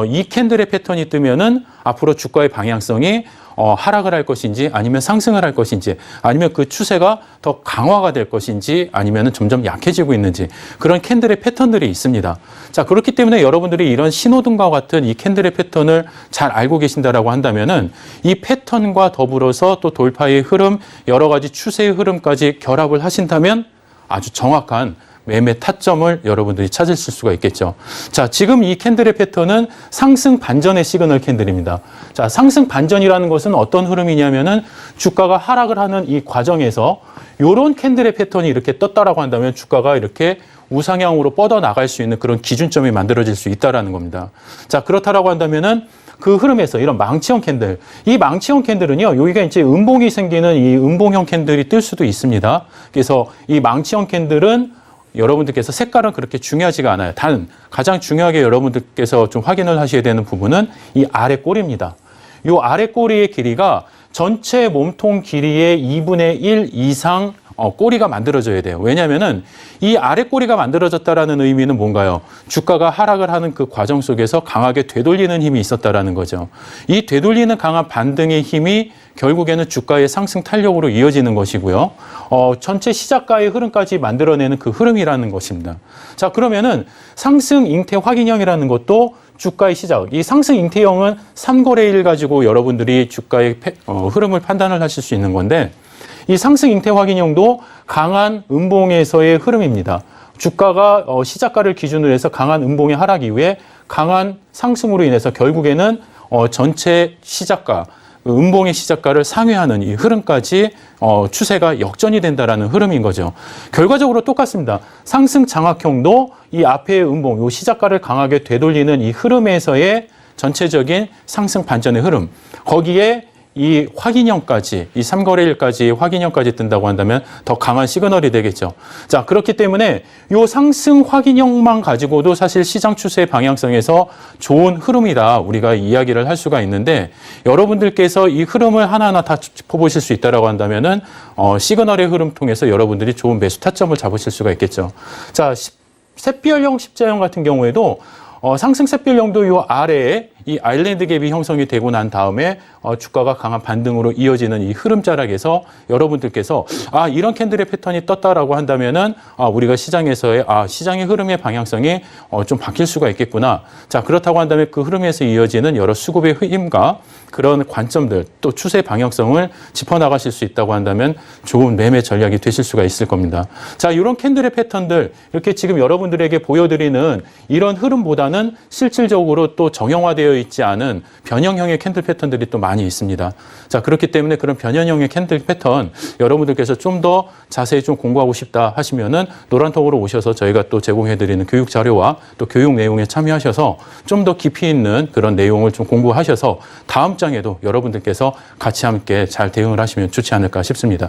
이 캔들의 패턴이 뜨면은 앞으로 주가의 방향성이 하락을 할 것인지 아니면 상승을 할 것인지 아니면 그 추세가 더 강화가 될 것인지 아니면 점점 약해지고 있는지 그런 캔들의 패턴들이 있습니다. 자, 그렇기 때문에 여러분들이 이런 신호등과 같은 이 캔들의 패턴을 잘 알고 계신다라고 한다면은 이 패턴과 더불어서 또 돌파의 흐름, 여러 가지 추세의 흐름까지 결합을 하신다면 아주 정확한 매매 타점을 여러분들이 찾으실 수가 있겠죠. 자, 지금 이 캔들의 패턴은 상승 반전의 시그널 캔들입니다. 자, 상승 반전이라는 것은 어떤 흐름이냐면은 주가가 하락을 하는 이 과정에서 이런 캔들의 패턴이 이렇게 떴다라고 한다면 주가가 이렇게 우상향으로 뻗어 나갈 수 있는 그런 기준점이 만들어질 수 있다라는 겁니다. 자, 그렇다라고 한다면은 그 흐름에서 이런 망치형 캔들, 이 망치형 캔들은요, 여기가 이제 음봉이 생기는 이 음봉형 캔들이 뜰 수도 있습니다. 그래서 이 망치형 캔들은 여러분들께서 색깔은 그렇게 중요하지가 않아요. 단 가장 중요하게 여러분들께서 좀 확인을 하셔야 되는 부분은 이 아래 꼬리입니다. 이 아래 꼬리의 길이가 전체 몸통 길이의 2분의 1 이상 꼬리가 만들어져야 돼요. 왜냐하면은 이 아래 꼬리가 만들어졌다라는 의미는 뭔가요? 주가가 하락을 하는 그 과정 속에서 강하게 되돌리는 힘이 있었다라는 거죠. 이 되돌리는 강한 반등의 힘이 결국에는 주가의 상승 탄력으로 이어지는 것이고요. 전체 시작가의 흐름까지 만들어내는 그 흐름이라는 것입니다. 자, 그러면은 상승 잉태 확인형이라는 것도 주가의 시작. 이 상승 잉태형은 3거래일 가지고 여러분들이 주가의 흐름을 판단을 하실 수 있는 건데, 이 상승 잉태 확인형도 강한 음봉에서의 흐름입니다. 주가가 시작가를 기준으로 해서 강한 음봉의 하락 이후에 강한 상승으로 인해서 결국에는 전체 시작가, 음봉의 시작가를 상회하는 이 흐름까지 추세가 역전이 된다라는 흐름인 거죠. 결과적으로 똑같습니다. 상승 장악형도 이 앞의 음봉, 이 시작가를 강하게 되돌리는 이 흐름에서의 전체적인 상승 반전의 흐름, 거기에 이 확인형까지, 이 3거래일까지 확인형까지 뜬다고 한다면 더 강한 시그널이 되겠죠. 자, 그렇기 때문에 이 상승 확인형만 가지고도 사실 시장 추세의 방향성에서 좋은 흐름이다 우리가 이야기를 할 수가 있는데, 여러분들께서 이 흐름을 하나하나 다 짚어보실 수 있다라고 한다면은 시그널의 흐름 통해서 여러분들이 좋은 매수 타점을 잡으실 수가 있겠죠. 자, 샛별형 십자형 같은 경우에도 상승 샛별형도 이 아래에 이 아일랜드 갭이 형성이 되고 난 다음에 주가가 강한 반등으로 이어지는 이 흐름 자락에서 여러분들께서 이런 캔들의 패턴이 떴다라고 한다면은 우리가 시장에서의 시장의 흐름의 방향성이 좀 바뀔 수가 있겠구나. 자, 그렇다고 한다면 그 흐름에서 이어지는 여러 수급의 힘과 그런 관점들 또 추세 방향성을 짚어나가실 수 있다고 한다면 좋은 매매 전략이 되실 수가 있을 겁니다. 자, 이런 캔들의 패턴들 이렇게 지금 여러분들에게 보여드리는 이런 흐름보다는 실질적으로 또 정형화되어 있지 않은 변형형의 캔들 패턴들이 또 많이 있습니다. 자, 그렇기 때문에 그런 변형형의 캔들 패턴 여러분들께서 좀 더 자세히 좀 공부하고 싶다 하시면은 노란톡으로 오셔서 저희가 또 제공해드리는 교육 자료와 또 교육 내용에 참여하셔서 좀 더 깊이 있는 그런 내용을 좀 공부하셔서 다음 장에도 여러분들께서 같이 함께 잘 대응을 하시면 좋지 않을까 싶습니다.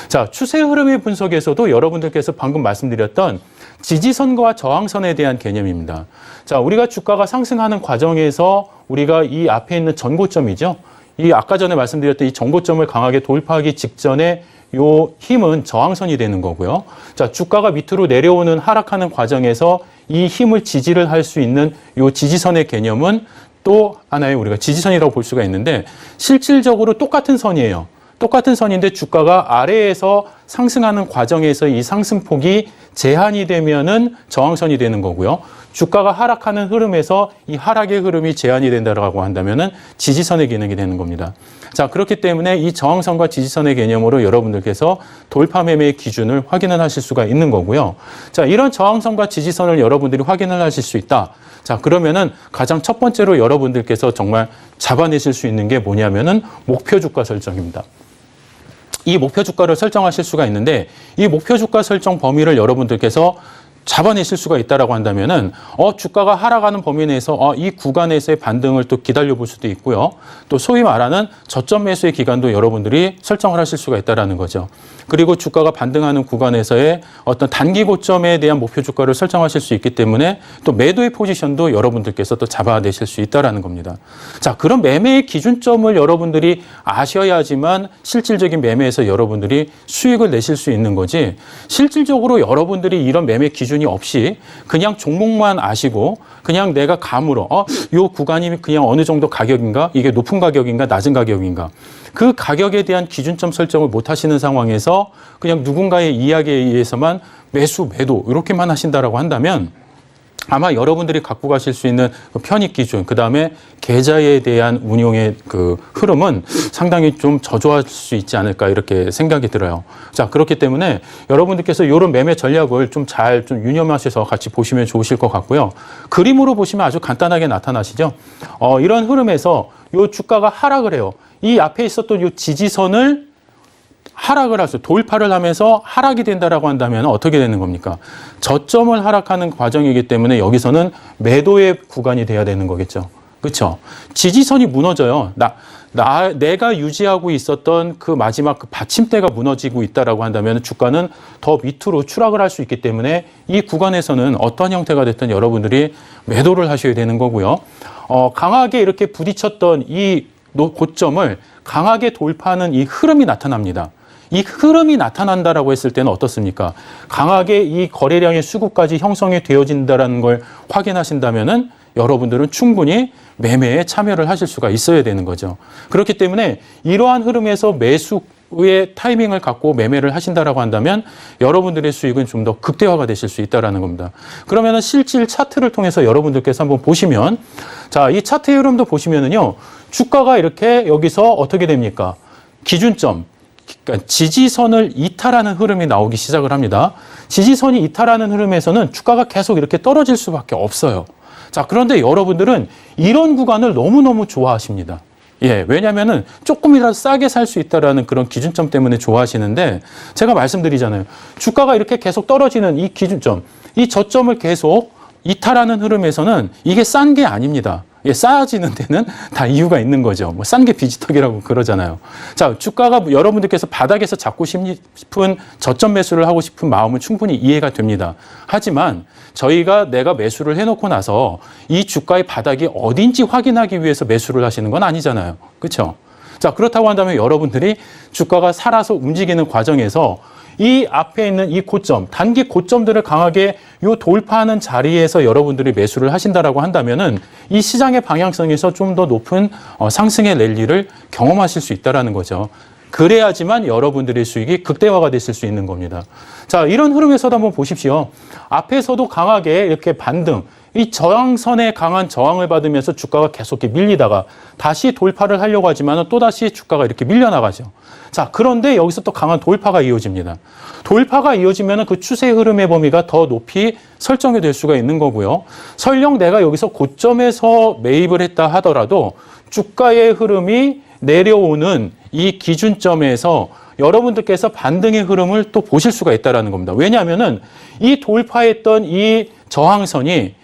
자, 추세 흐름의 분석에서도 여러분들께서 방금 말씀드렸던 지지선과 저항선에 대한 개념입니다. 자, 우리가 주가가 상승하는 과정에서 우리가 이 앞에 있는 전고점이죠. 이 아까 전에 말씀드렸던 이 전고점을 강하게 돌파하기 직전에 요 힘은 저항선이 되는 거고요. 자, 주가가 밑으로 내려오는 하락하는 과정에서 이 힘을 지지를 할 수 있는 요 지지선의 개념은 또 하나의 우리가 지지선이라고 볼 수가 있는데 실질적으로 똑같은 선이에요. 똑같은 선인데 주가가 아래에서 상승하는 과정에서 이 상승폭이 제한이 되면은 저항선이 되는 거고요. 주가가 하락하는 흐름에서 이 하락의 흐름이 제한이 된다라고 한다면은 지지선의 기능이 되는 겁니다. 자, 그렇기 때문에 이 저항선과 지지선의 개념으로 여러분들께서 돌파 매매의 기준을 확인을 하실 수가 있는 거고요. 자, 이런 저항선과 지지선을 여러분들이 확인을 하실 수 있다. 자, 그러면은 가장 첫 번째로 여러분들께서 정말 잡아내실 수 있는 게 뭐냐면은 목표 주가 설정입니다. 이 목표 주가를 설정하실 수가 있는데 이 목표 주가 설정 범위를 여러분들께서 잡아내실 수가 있다라고 한다면은 주가가 하락하는 범위 내에서 이 구간에서의 반등을 또 기다려 볼 수도 있고요. 또 소위 말하는 저점 매수의 기간도 여러분들이 설정을 하실 수가 있다라는 거죠. 그리고 주가가 반등하는 구간에서의 어떤 단기 고점에 대한 목표 주가를 설정하실 수 있기 때문에 또 매도의 포지션도 여러분들께서 또 잡아내실 수 있다라는 겁니다. 자, 그런 매매의 기준점을 여러분들이 아셔야지만 실질적인 매매에서 여러분들이 수익을 내실 수 있는 거지 실질적으로 여러분들이 이런 매매 기준이 없이 그냥 종목만 아시고 그냥 내가 감으로 요 구간이 그냥 어느 정도 가격인가 이게 높은 가격인가 낮은 가격인가 그 가격에 대한 기준점 설정을 못 하시는 상황에서 그냥 누군가의 이야기에 의해서만 매수, 매도 이렇게만 하신다라고 한다면 아마 여러분들이 갖고 가실 수 있는 그 편익 기준, 그 다음에 계좌에 대한 운용의 그 흐름은 상당히 좀 저조할 수 있지 않을까 이렇게 생각이 들어요. 자, 그렇기 때문에 여러분들께서 이런 매매 전략을 좀 잘 좀 유념하셔서 같이 보시면 좋으실 것 같고요. 그림으로 보시면 아주 간단하게 나타나시죠. 이런 흐름에서 이 주가가 하락을 해요. 이 앞에 있었던 이 지지선을 하락을 하죠. 돌파를 하면서 하락이 된다라고 한다면 어떻게 되는 겁니까? 저점을 하락하는 과정이기 때문에 여기서는 매도의 구간이 돼야 되는 거겠죠. 그렇죠? 지지선이 무너져요. 내가 유지하고 있었던 그 마지막 그 받침대가 무너지고 있다라고 한다면 주가는 더 밑으로 추락을 할 수 있기 때문에 이 구간에서는 어떤 형태가 됐든 여러분들이 매도를 하셔야 되는 거고요. 강하게 이렇게 부딪혔던 이 고점을 강하게 돌파하는 이 흐름이 나타납니다. 이 흐름이 나타난다라고 했을 때는 어떻습니까? 강하게 이 거래량의 수급까지 형성이 되어진다는 걸 확인하신다면은 여러분들은 충분히 매매에 참여를 하실 수가 있어야 되는 거죠. 그렇기 때문에 이러한 흐름에서 매수의 타이밍을 갖고 매매를 하신다라고 한다면 여러분들의 수익은 좀 더 극대화가 되실 수 있다라는 겁니다. 그러면은 실질 차트를 통해서 여러분들께서 한번 보시면 자, 이 차트의 흐름도 보시면은요. 주가가 이렇게 여기서 어떻게 됩니까? 기준점, 그러니까 지지선을 이탈하는 흐름이 나오기 시작을 합니다. 지지선이 이탈하는 흐름에서는 주가가 계속 이렇게 떨어질 수밖에 없어요. 자, 그런데 여러분들은 이런 구간을 너무너무 좋아하십니다. 예, 왜냐면은 조금이라도 싸게 살 수 있다라는 그런 기준점 때문에 좋아하시는데 제가 말씀드리잖아요. 주가가 이렇게 계속 떨어지는 이 기준점, 이 저점을 계속 이탈하는 흐름에서는 이게 싼 게 아닙니다. 예, 싸지는 데는 다 이유가 있는 거죠. 뭐 싼 게 비지떡이라고 그러잖아요. 자, 주가가 여러분들께서 바닥에서 잡고 싶은 저점 매수를 하고 싶은 마음은 충분히 이해가 됩니다. 하지만 저희가 내가 매수를 해놓고 나서 이 주가의 바닥이 어딘지 확인하기 위해서 매수를 하시는 건 아니잖아요. 그렇죠? 자, 그렇다고 한다면 여러분들이 주가가 살아서 움직이는 과정에서 이 앞에 있는 이 고점, 단기 고점들을 강하게 요 돌파하는 자리에서 여러분들이 매수를 하신다라고 한다면은 이 시장의 방향성에서 좀 더 높은 상승의 랠리를 경험하실 수 있다라는 거죠. 그래야지만 여러분들의 수익이 극대화가 됐을 수 있는 겁니다. 자, 이런 흐름에서도 한번 보십시오. 앞에서도 강하게 이렇게 반등, 이 저항선에 강한 저항을 받으면서 주가가 계속 이렇게 밀리다가 다시 돌파를 하려고 하지만 또다시 주가가 이렇게 밀려나가죠. 자, 그런데 여기서 또 강한 돌파가 이어집니다. 돌파가 이어지면 그 추세 흐름의 범위가 더 높이 설정이 될 수가 있는 거고요. 설령 내가 여기서 고점에서 매입을 했다 하더라도 주가의 흐름이 내려오는 이 기준점에서 여러분들께서 반등의 흐름을 또 보실 수가 있다는 겁니다. 왜냐하면은 이 돌파했던 이 저항선이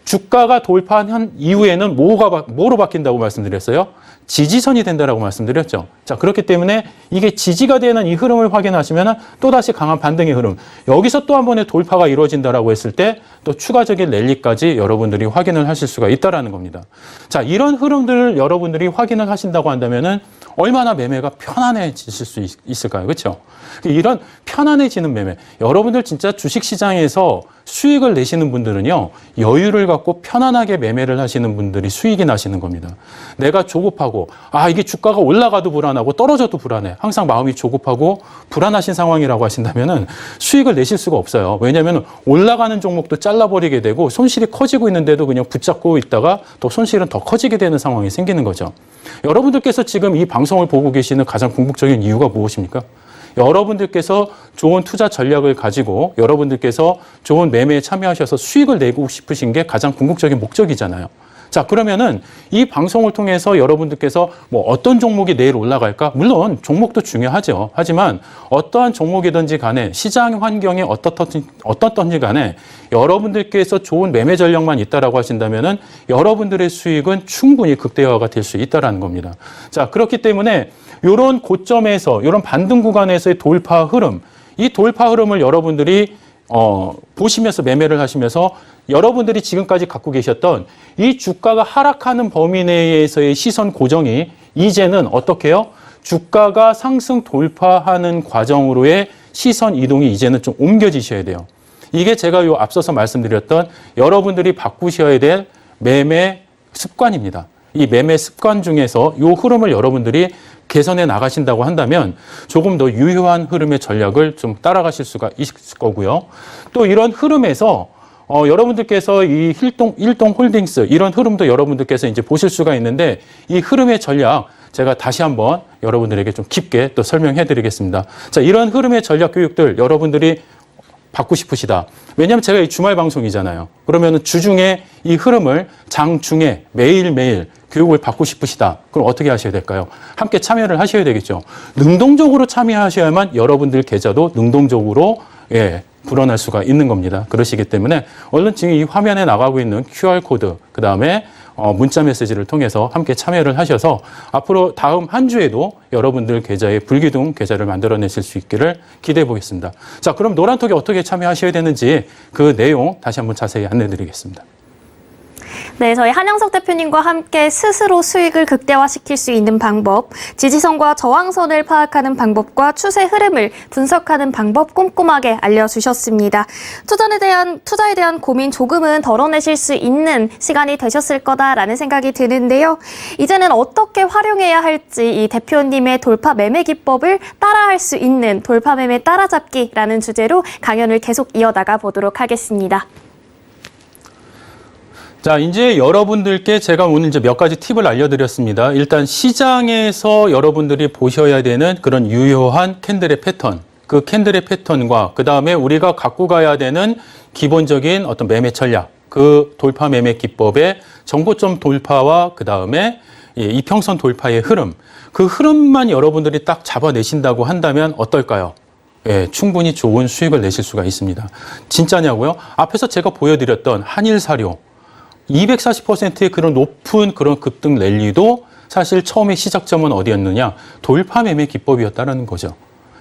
주가가 돌파한 이후에는 뭐로 바뀐다고 말씀드렸어요? 지지선이 된다라고 말씀드렸죠. 자, 그렇기 때문에 이게 지지가 되는 이 흐름을 확인하시면 또다시 강한 반등의 흐름, 여기서 또 한 번의 돌파가 이루어진다라고 했을 때 또 추가적인 랠리까지 여러분들이 확인을 하실 수가 있다라는 겁니다. 자, 이런 흐름들을 여러분들이 확인을 하신다고 한다면은 얼마나 매매가 편안해지실 수 있을까요? 그렇죠? 이런 편안해지는 매매, 여러분들 진짜 주식시장에서 수익을 내시는 분들은요, 여유를 갖고 편안하게 매매를 하시는 분들이 수익이 나시는 겁니다. 내가 조급하고, 이게 주가가 올라가도 불안하고 떨어져도 불안해, 항상 마음이 조급하고 불안하신 상황이라고 하신다면은 수익을 내실 수가 없어요. 왜냐하면 올라가는 종목도 잘라버리게 되고 손실이 커지고 있는데도 그냥 붙잡고 있다가 또 손실은 더 커지게 되는 상황이 생기는 거죠. 여러분들께서 지금 이 방송을 보고 계시는 가장 궁극적인 이유가 무엇입니까? 여러분들께서 좋은 투자 전략을 가지고 여러분들께서 좋은 매매에 참여하셔서 수익을 내고 싶으신 게 가장 궁극적인 목적이잖아요. 자, 그러면은 이 방송을 통해서 여러분들께서 뭐 어떤 종목이 내일 올라갈까? 물론 종목도 중요하죠. 하지만 어떠한 종목이든지 간에 시장 환경이 어떻든지 간에 여러분들께서 좋은 매매 전략만 있다라고 하신다면은 여러분들의 수익은 충분히 극대화가 될 수 있다라는 겁니다. 자, 그렇기 때문에 이런 고점에서 이런 반등 구간에서의 돌파 흐름, 이 돌파 흐름을 여러분들이 보시면서 매매를 하시면서 여러분들이 지금까지 갖고 계셨던 이 주가가 하락하는 범위 내에서의 시선 고정이 이제는 어떻게 해요? 주가가 상승 돌파하는 과정으로의 시선 이동이 이제는 좀 옮겨지셔야 돼요. 이게 제가 앞서서 말씀드렸던 여러분들이 바꾸셔야 될 매매 습관입니다. 이 매매 습관 중에서 이 흐름을 여러분들이 개선해 나가신다고 한다면 조금 더 유효한 흐름의 전략을 좀 따라가실 수가 있을 거고요. 또 이런 흐름에서 여러분들께서 이 일동 홀딩스 이런 흐름도 여러분들께서 이제 보실 수가 있는데 이 흐름의 전략 제가 다시 한번 여러분들에게 좀 깊게 또 설명해 드리겠습니다. 자, 이런 흐름의 전략 교육들 여러분들이 받고 싶으시다. 왜냐하면 제가 이 주말 방송이잖아요. 그러면 주중에 이 흐름을 장중에 매일매일 교육을 받고 싶으시다. 그럼 어떻게 하셔야 될까요? 함께 참여를 하셔야 되겠죠. 능동적으로 참여하셔야만 여러분들 계좌도 능동적으로 불어날 수가 있는 겁니다. 그러시기 때문에 얼른 지금 이 화면에 나가고 있는 QR코드, 그 다음에 문자 메시지를 통해서 함께 참여를 하셔서 앞으로 다음 한 주에도 여러분들 계좌에 불기둥 계좌를 만들어내실 수 있기를 기대해 보겠습니다. 자, 그럼 노란톡에 어떻게 참여하셔야 되는지 그 내용 다시 한번 자세히 안내해 드리겠습니다. 네, 저희 한영석 대표님과 함께 스스로 수익을 극대화시킬 수 있는 방법, 지지선과 저항선을 파악하는 방법과 추세 흐름을 분석하는 방법 꼼꼼하게 알려주셨습니다. 투자에 대한 고민 조금은 덜어내실 수 있는 시간이 되셨을 거다라는 생각이 드는데요. 이제는 어떻게 활용해야 할지 이 대표님의 돌파 매매 기법을 따라할 수 있는 돌파 매매 따라잡기라는 주제로 강연을 계속 이어나가 보도록 하겠습니다. 자, 이제 여러분들께 제가 오늘 이제 몇 가지 팁을 알려드렸습니다. 일단 시장에서 여러분들이 보셔야 되는 그런 유효한 캔들의 패턴, 그 캔들의 패턴과 그 다음에 우리가 갖고 가야 되는 기본적인 어떤 매매 전략, 그 돌파 매매 기법의 정고점 돌파와 그 다음에 이평선 돌파의 흐름, 그 흐름만 여러분들이 딱 잡아내신다고 한다면 어떨까요? 충분히 좋은 수익을 내실 수가 있습니다. 진짜냐고요? 앞에서 제가 보여드렸던 한일사료, 240%의 그런 높은 그런 급등 랠리도 사실 처음에 시작점은 어디였느냐? 돌파 매매 기법이었다는 거죠.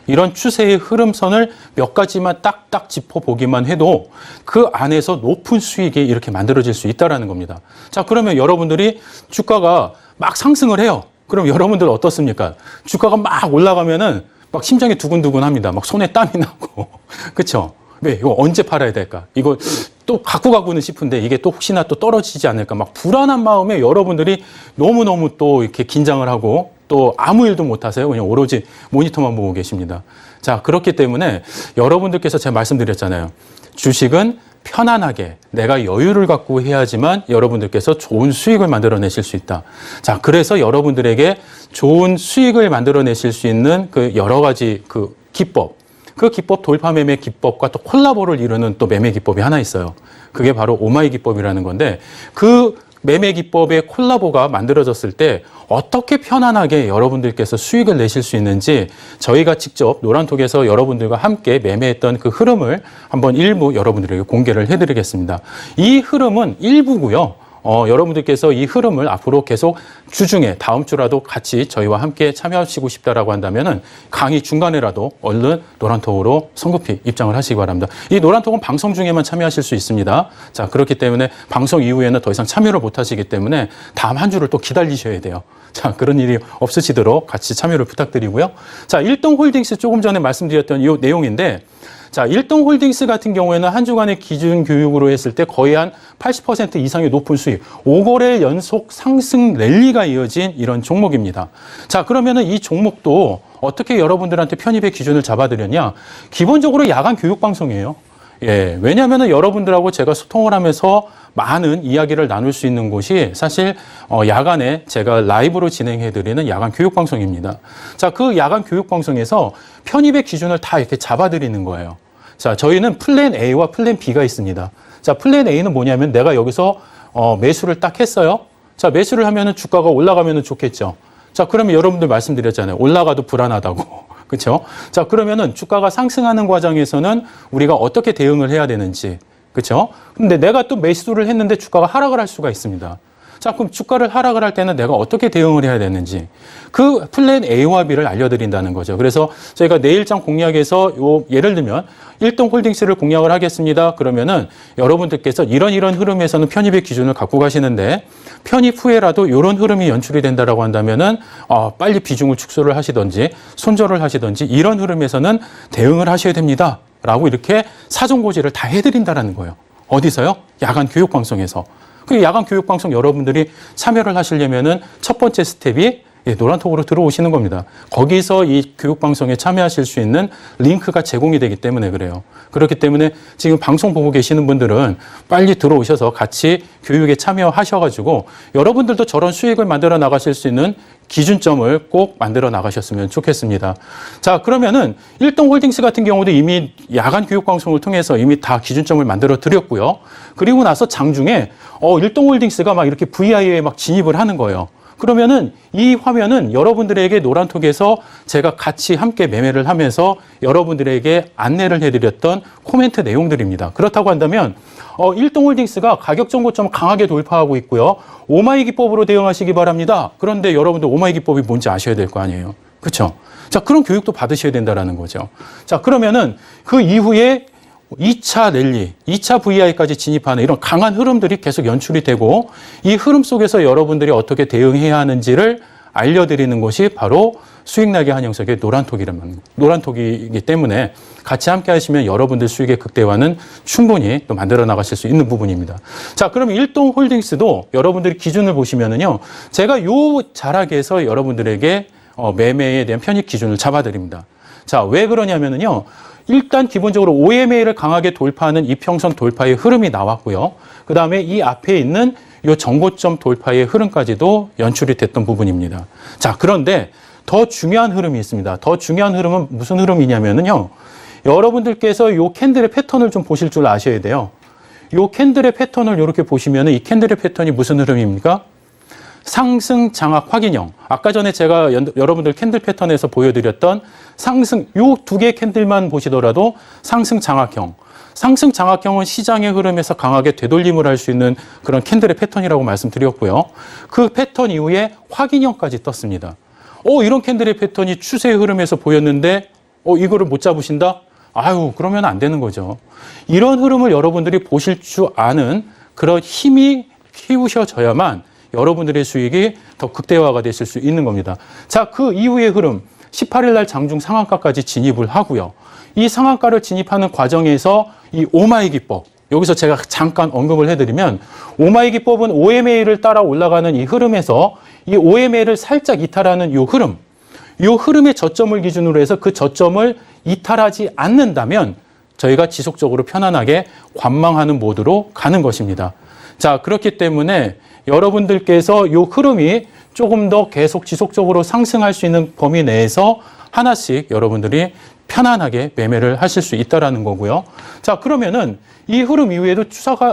이런 추세의 흐름선을 몇 가지만 딱딱 짚어보기만 해도 그 안에서 높은 수익이 이렇게 만들어질 수 있다는 겁니다. 자, 그러면 여러분들이 주가가 막 상승을 해요. 그럼 여러분들 어떻습니까? 주가가 막 올라가면은 막 심장이 두근두근 합니다. 막 손에 땀이 나고. 그렇죠? 왜? 이거 언제 팔아야 될까? 이거 또 갖고 가고는 싶은데 이게 또 혹시나 또 떨어지지 않을까? 막 불안한 마음에 여러분들이 너무너무 또 이렇게 긴장을 하고 또 아무 일도 못 하세요. 그냥 오로지 모니터만 보고 계십니다. 자, 그렇기 때문에 여러분들께서 제가 말씀드렸잖아요. 주식은 편안하게 내가 여유를 갖고 해야지만 여러분들께서 좋은 수익을 만들어내실 수 있다. 자, 그래서 여러분들에게 좋은 수익을 만들어내실 수 있는 그 여러 가지 그 기법, 그 기법 돌파 매매 기법과 또 콜라보를 이루는 또 매매 기법이 하나 있어요. 그게 바로 오마이 기법이라는 건데 그 매매 기법의 콜라보가 만들어졌을 때 어떻게 편안하게 여러분들께서 수익을 내실 수 있는지 저희가 직접 노란톡에서 여러분들과 함께 매매했던 그 흐름을 한번 일부 여러분들에게 공개를 해드리겠습니다. 이 흐름은 일부고요. 여러분들께서 이 흐름을 앞으로 계속 주중에 다음 주라도 같이 저희와 함께 참여하시고 싶다라고 한다면은 강의 중간에라도 얼른 노란톡으로 성급히 입장을 하시기 바랍니다. 이 노란톡은 방송 중에만 참여하실 수 있습니다. 자, 그렇기 때문에 방송 이후에는 더 이상 참여를 못 하시기 때문에 다음 한 주를 또 기다리셔야 돼요. 자, 그런 일이 없으시도록 같이 참여를 부탁드리고요. 자, 일동홀딩스 조금 전에 말씀드렸던 이 내용인데 자, 일동홀딩스 같은 경우에는 한 주간의 기준 교육으로 했을 때 거의 한 80% 이상의 높은 수익, 5거래 연속 상승 랠리가 이어진 이런 종목입니다. 자, 그러면은 이 종목도 어떻게 여러분들한테 편입의 기준을 잡아드렸냐? 기본적으로 야간 교육 방송이에요. 예, 왜냐하면 여러분들하고 제가 소통을 하면서 많은 이야기를 나눌 수 있는 곳이 사실 야간에 제가 라이브로 진행해드리는 야간 교육 방송입니다. 자, 그 야간 교육 방송에서 편입의 기준을 다 이렇게 잡아드리는 거예요. 자, 저희는 플랜 A와 플랜 B가 있습니다. 자, 플랜 A는 뭐냐면 내가 여기서 매수를 딱 했어요. 자, 매수를 하면은 주가가 올라가면은 좋겠죠. 자, 그러면 여러분들 말씀드렸잖아요. 올라가도 불안하다고. 그렇죠? 자, 그러면은 주가가 상승하는 과정에서는 우리가 어떻게 대응을 해야 되는지, 그렇죠? 근데 내가 또 매수를 했는데 주가가 하락을 할 수가 있습니다. 자, 그럼 주가를 하락을 할 때는 내가 어떻게 대응을 해야 되는지 그 플랜 A와 B를 알려드린다는 거죠. 그래서 저희가 내일장 공략에서 예를 들면 일동홀딩스를 공략을 하겠습니다. 그러면은 여러분들께서 이런 흐름에서는 편입의 기준을 갖고 가시는데 편입 후에라도 이런 흐름이 연출이 된다라고 한다면은 빨리 비중을 축소를 하시든지 손절을 하시든지 이런 흐름에서는 대응을 하셔야 됩니다. 라고 이렇게 사전고지를 다 해드린다라는 거예요. 어디서요? 야간 교육방송에서. 그 야간 교육방송 여러분들이 참여를 하시려면은 첫 번째 스텝이 노란톡으로 들어오시는 겁니다. 거기서 이 교육방송에 참여하실 수 있는 링크가 제공이 되기 때문에 그래요. 그렇기 때문에 지금 방송 보고 계시는 분들은 빨리 들어오셔서 같이 교육에 참여하셔가지고 여러분들도 저런 수익을 만들어 나가실 수 있는 기준점을 꼭 만들어 나가셨으면 좋겠습니다. 자, 그러면은 일동홀딩스 같은 경우도 이미 야간 교육방송을 통해서 이미 다 기준점을 만들어 드렸고요. 그리고 나서 장중에 일동홀딩스가 막 이렇게 VI에 막 진입을 하는 거예요. 그러면은 이 화면은 여러분들에게 노란톡에서 제가 같이 함께 매매를 하면서 여러분들에게 안내를 해드렸던 코멘트 내용들입니다. 그렇다고 한다면 일동홀딩스가 가격 정고점을 강하게 돌파하고 있고요. 오마이 기법으로 대응하시기 바랍니다. 그런데 여러분들 오마이 기법이 뭔지 아셔야 될 거 아니에요. 그렇죠? 자, 그런 교육도 받으셔야 된다라는 거죠. 자, 그러면은 그 이후에 2차 랠리, 2차 VI까지 진입하는 이런 강한 흐름들이 계속 연출이 되고 이 흐름 속에서 여러분들이 어떻게 대응해야 하는지를 알려드리는 것이 바로 수익나게 한영석의 노란톡이기 때문에 같이 함께 하시면 여러분들 수익의 극대화는 충분히 또 만들어 나가실 수 있는 부분입니다. 자, 그럼 일동홀딩스도 여러분들이 기준을 보시면은요, 제가 요 자락에서 여러분들에게 매매에 대한 편입 기준을 잡아드립니다. 자, 왜 그러냐면은요, 일단 기본적으로 OMA를 강하게 돌파하는 이평선 돌파의 흐름이 나왔고요. 그 다음에 이 앞에 있는 이 정고점 돌파의 흐름까지도 연출이 됐던 부분입니다. 자, 그런데 더 중요한 흐름이 있습니다. 더 중요한 흐름은 무슨 흐름이냐면요. 여러분들께서 이 캔들의 패턴을 좀 보실 줄 아셔야 돼요. 이 캔들의 패턴을 이렇게 보시면 이 캔들의 패턴이 무슨 흐름입니까? 상승 장악 확인형. 아까 전에 제가 여러분들 캔들 패턴에서 보여드렸던 상승, 요 두 개의 캔들만 보시더라도 상승 장악형. 상승 장악형은 시장의 흐름에서 강하게 되돌림을 할 수 있는 그런 캔들의 패턴이라고 말씀드렸고요. 그 패턴 이후에 확인형까지 떴습니다. 이런 캔들의 패턴이 추세의 흐름에서 보였는데, 이거를 못 잡으신다? 그러면 안 되는 거죠. 이런 흐름을 여러분들이 보실 줄 아는 그런 힘이 키우셔져야만 여러분들의 수익이 더 극대화가 되실 수 있는 겁니다. 자, 그 이후의 흐름, 18일 날 장중 상한가까지 진입을 하고요. 이 상한가를 진입하는 과정에서 이 오마이 기법, 여기서 제가 잠깐 언급을 해드리면 오마이 기법은 OMA를 따라 올라가는 이 흐름에서 이 OMA를 살짝 이탈하는 이 흐름의 저점을 기준으로 해서 그 저점을 이탈하지 않는다면 저희가 지속적으로 편안하게 관망하는 모드로 가는 것입니다. 자, 그렇기 때문에 여러분들께서 이 흐름이 조금 더 계속 지속적으로 상승할 수 있는 범위 내에서 하나씩 여러분들이 편안하게 매매를 하실 수 있다라는 거고요. 자, 그러면은 이 흐름 이후에도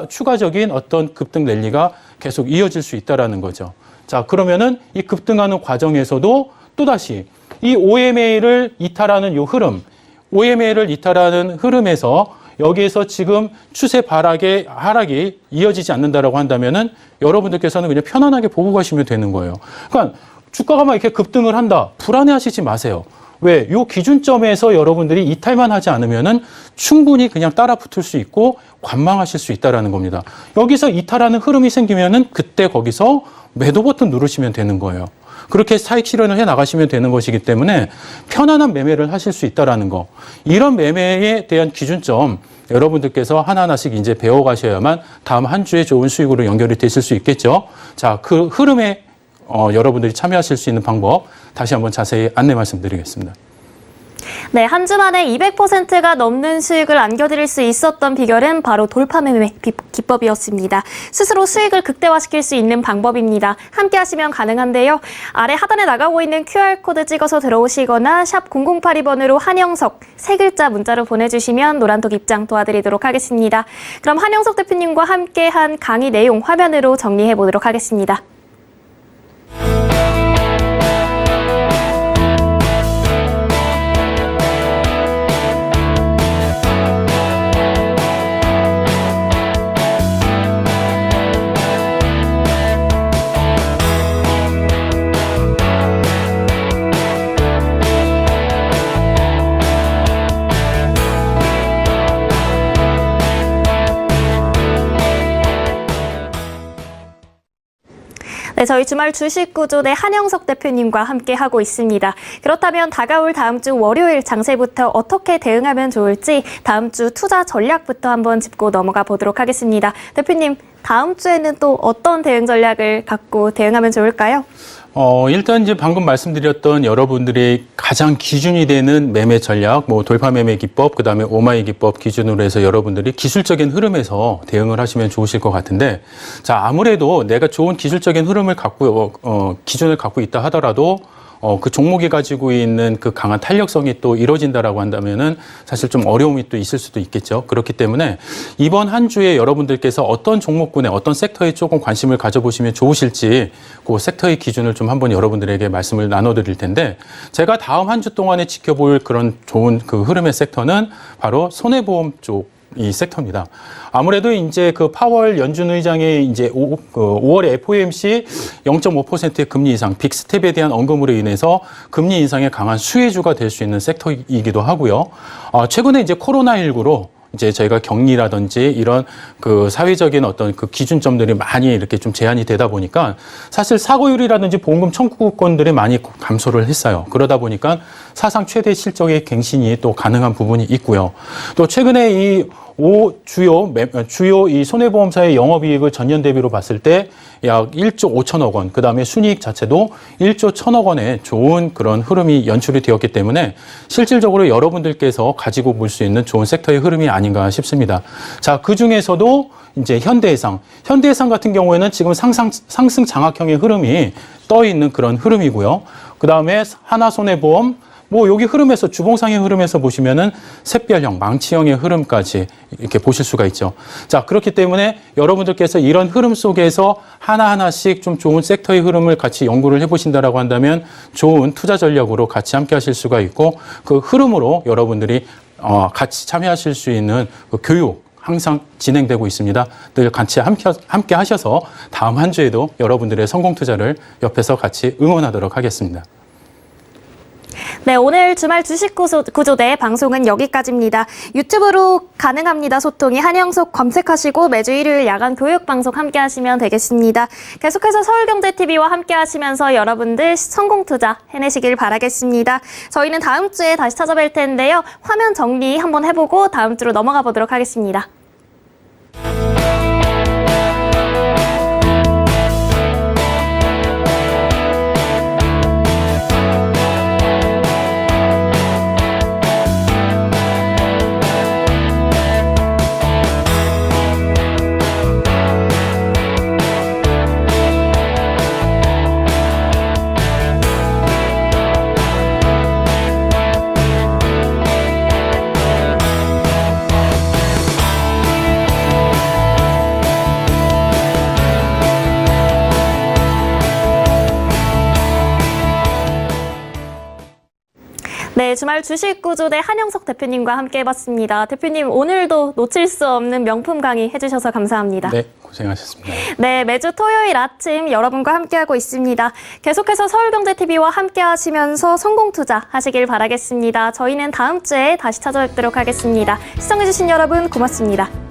추가적인 어떤 급등 랠리가 계속 이어질 수 있다라는 거죠. 자, 그러면은 이 급등하는 과정에서도 또다시 이 OMA를 이탈하는 이 흐름, OMA를 이탈하는 흐름에서 여기에서 지금 추세 하락이 이어지지 않는다라고 한다면은 여러분들께서는 그냥 편안하게 보고 가시면 되는 거예요. 그러니까 주가가 막 이렇게 급등을 한다. 불안해하시지 마세요. 왜? 요 기준점에서 여러분들이 이탈만 하지 않으면은 충분히 그냥 따라 붙을 수 있고 관망하실 수 있다라는 겁니다. 여기서 이탈하는 흐름이 생기면은 그때 거기서 매도 버튼 누르시면 되는 거예요. 그렇게 사익 실현을 해 나가시면 되는 것이기 때문에 편안한 매매를 하실 수 있다라는 거. 이런 매매에 대한 기준점 여러분들께서 하나하나씩 이제 배워가셔야만 다음 한 주에 좋은 수익으로 연결이 되실 수 있겠죠. 자, 그 흐름에 여러분들이 참여하실 수 있는 방법 다시 한번 자세히 안내 말씀드리겠습니다. 네, 한 주 만에 200%가 넘는 수익을 안겨드릴 수 있었던 비결은 바로 돌파 매매 기법이었습니다. 스스로 수익을 극대화시킬 수 있는 방법입니다. 함께 하시면 가능한데요. 아래 하단에 나가고 있는 QR코드 찍어서 들어오시거나 샵 0082번으로 한영석 3글자 문자로 보내주시면 노란톡 입장 도와드리도록 하겠습니다. 그럼 한영석 대표님과 함께한 강의 내용 화면으로 정리해 보도록 하겠습니다. 네, 저희 주말 주식 구조대 한영석 대표님과 함께 하고 있습니다. 그렇다면 다가올 다음 주 월요일 장세부터 어떻게 대응하면 좋을지 다음 주 투자 전략부터 한번 짚고 넘어가 보도록 하겠습니다. 대표님, 다음 주에는 또 어떤 대응 전략을 갖고 대응하면 좋을까요? 일단 이제 방금 말씀드렸던 여러분들의 가장 기준이 되는 매매 전략, 뭐 돌파 매매 기법, 그다음에 오마이 기법 기준으로 해서 여러분들이 기술적인 흐름에서 대응을 하시면 좋으실 것 같은데, 자, 아무래도 내가 좋은 기술적인 흐름을 기준을 갖고 있다 하더라도 그 종목이 가지고 있는 그 강한 탄력성이 또 이루어진다라고 한다면은 사실 좀 어려움이 또 있을 수도 있겠죠. 그렇기 때문에 이번 한 주에 여러분들께서 어떤 종목군에 어떤 섹터에 조금 관심을 가져보시면 좋으실지 그 섹터의 기준을 좀 한번 여러분들에게 말씀을 나눠드릴 텐데, 제가 다음 한 주 동안에 지켜볼 그런 좋은 그 흐름의 섹터는 바로 손해보험 쪽 이 섹터입니다. 아무래도 이제 그 파월 연준 의장의 이제 5월에 FOMC 0.5%의 금리 인상, 빅스텝에 대한 언급으로 인해서 금리 인상에 강한 수혜주가 될 수 있는 섹터이기도 하고요. 최근에 이제 코로나19로 이제 저희가 격리라든지 이런 그 사회적인 어떤 그 기준점들이 많이 이렇게 좀 제한이 되다 보니까 사실 사고율이라든지 보험금 청구권들이 많이 감소를 했어요. 그러다 보니까 사상 최대 실적의 갱신이 또 가능한 부분이 있고요. 또 최근에 이 주요 이 손해보험사의 영업이익을 전년 대비로 봤을 때 약 1조 5천억 원, 그 다음에 순이익 자체도 1조 1천억 원의 좋은 그런 흐름이 연출이 되었기 때문에 실질적으로 여러분들께서 가지고 볼 수 있는 좋은 섹터의 흐름이 아닌가 싶습니다. 자, 그 중에서도 이제 현대해상 같은 경우에는 지금 상승 장악형의 흐름이 떠 있는 그런 흐름이고요. 그 다음에 하나손해보험, 뭐 여기 흐름에서 주봉상의 흐름에서 보시면은 샛별형, 망치형의 흐름까지 이렇게 보실 수가 있죠. 자, 그렇기 때문에 여러분들께서 이런 흐름 속에서 하나하나씩 좀 좋은 섹터의 흐름을 같이 연구를 해보신다라고 한다면 좋은 투자 전략으로 같이 함께 하실 수가 있고, 그 흐름으로 여러분들이 같이 참여하실 수 있는 그 교육 항상 진행되고 있습니다. 늘 같이 함께 하셔서 다음 한 주에도 여러분들의 성공 투자를 옆에서 같이 응원하도록 하겠습니다. 네, 오늘 주말 주식 구조대 방송은 여기까지입니다. 유튜브로 가능합니다. 소통이 한영석 검색하시고 매주 일요일 야간 교육 방송 함께 하시면 되겠습니다. 계속해서 서울경제TV와 함께 하시면서 여러분들 성공 투자 해내시길 바라겠습니다. 저희는 다음 주에 다시 찾아뵐 텐데요. 화면 정리 한번 해보고 다음 주로 넘어가 보도록 하겠습니다. 네, 주말 주식 구조대 한영석 대표님과 함께 해봤습니다. 대표님, 오늘도 놓칠 수 없는 명품 강의 해주셔서 감사합니다. 네, 고생하셨습니다. 네, 매주 토요일 아침 여러분과 함께하고 있습니다. 계속해서 서울경제TV와 함께 하시면서 성공 투자 하시길 바라겠습니다. 저희는 다음 주에 다시 찾아뵙도록 하겠습니다. 시청해주신 여러분 고맙습니다.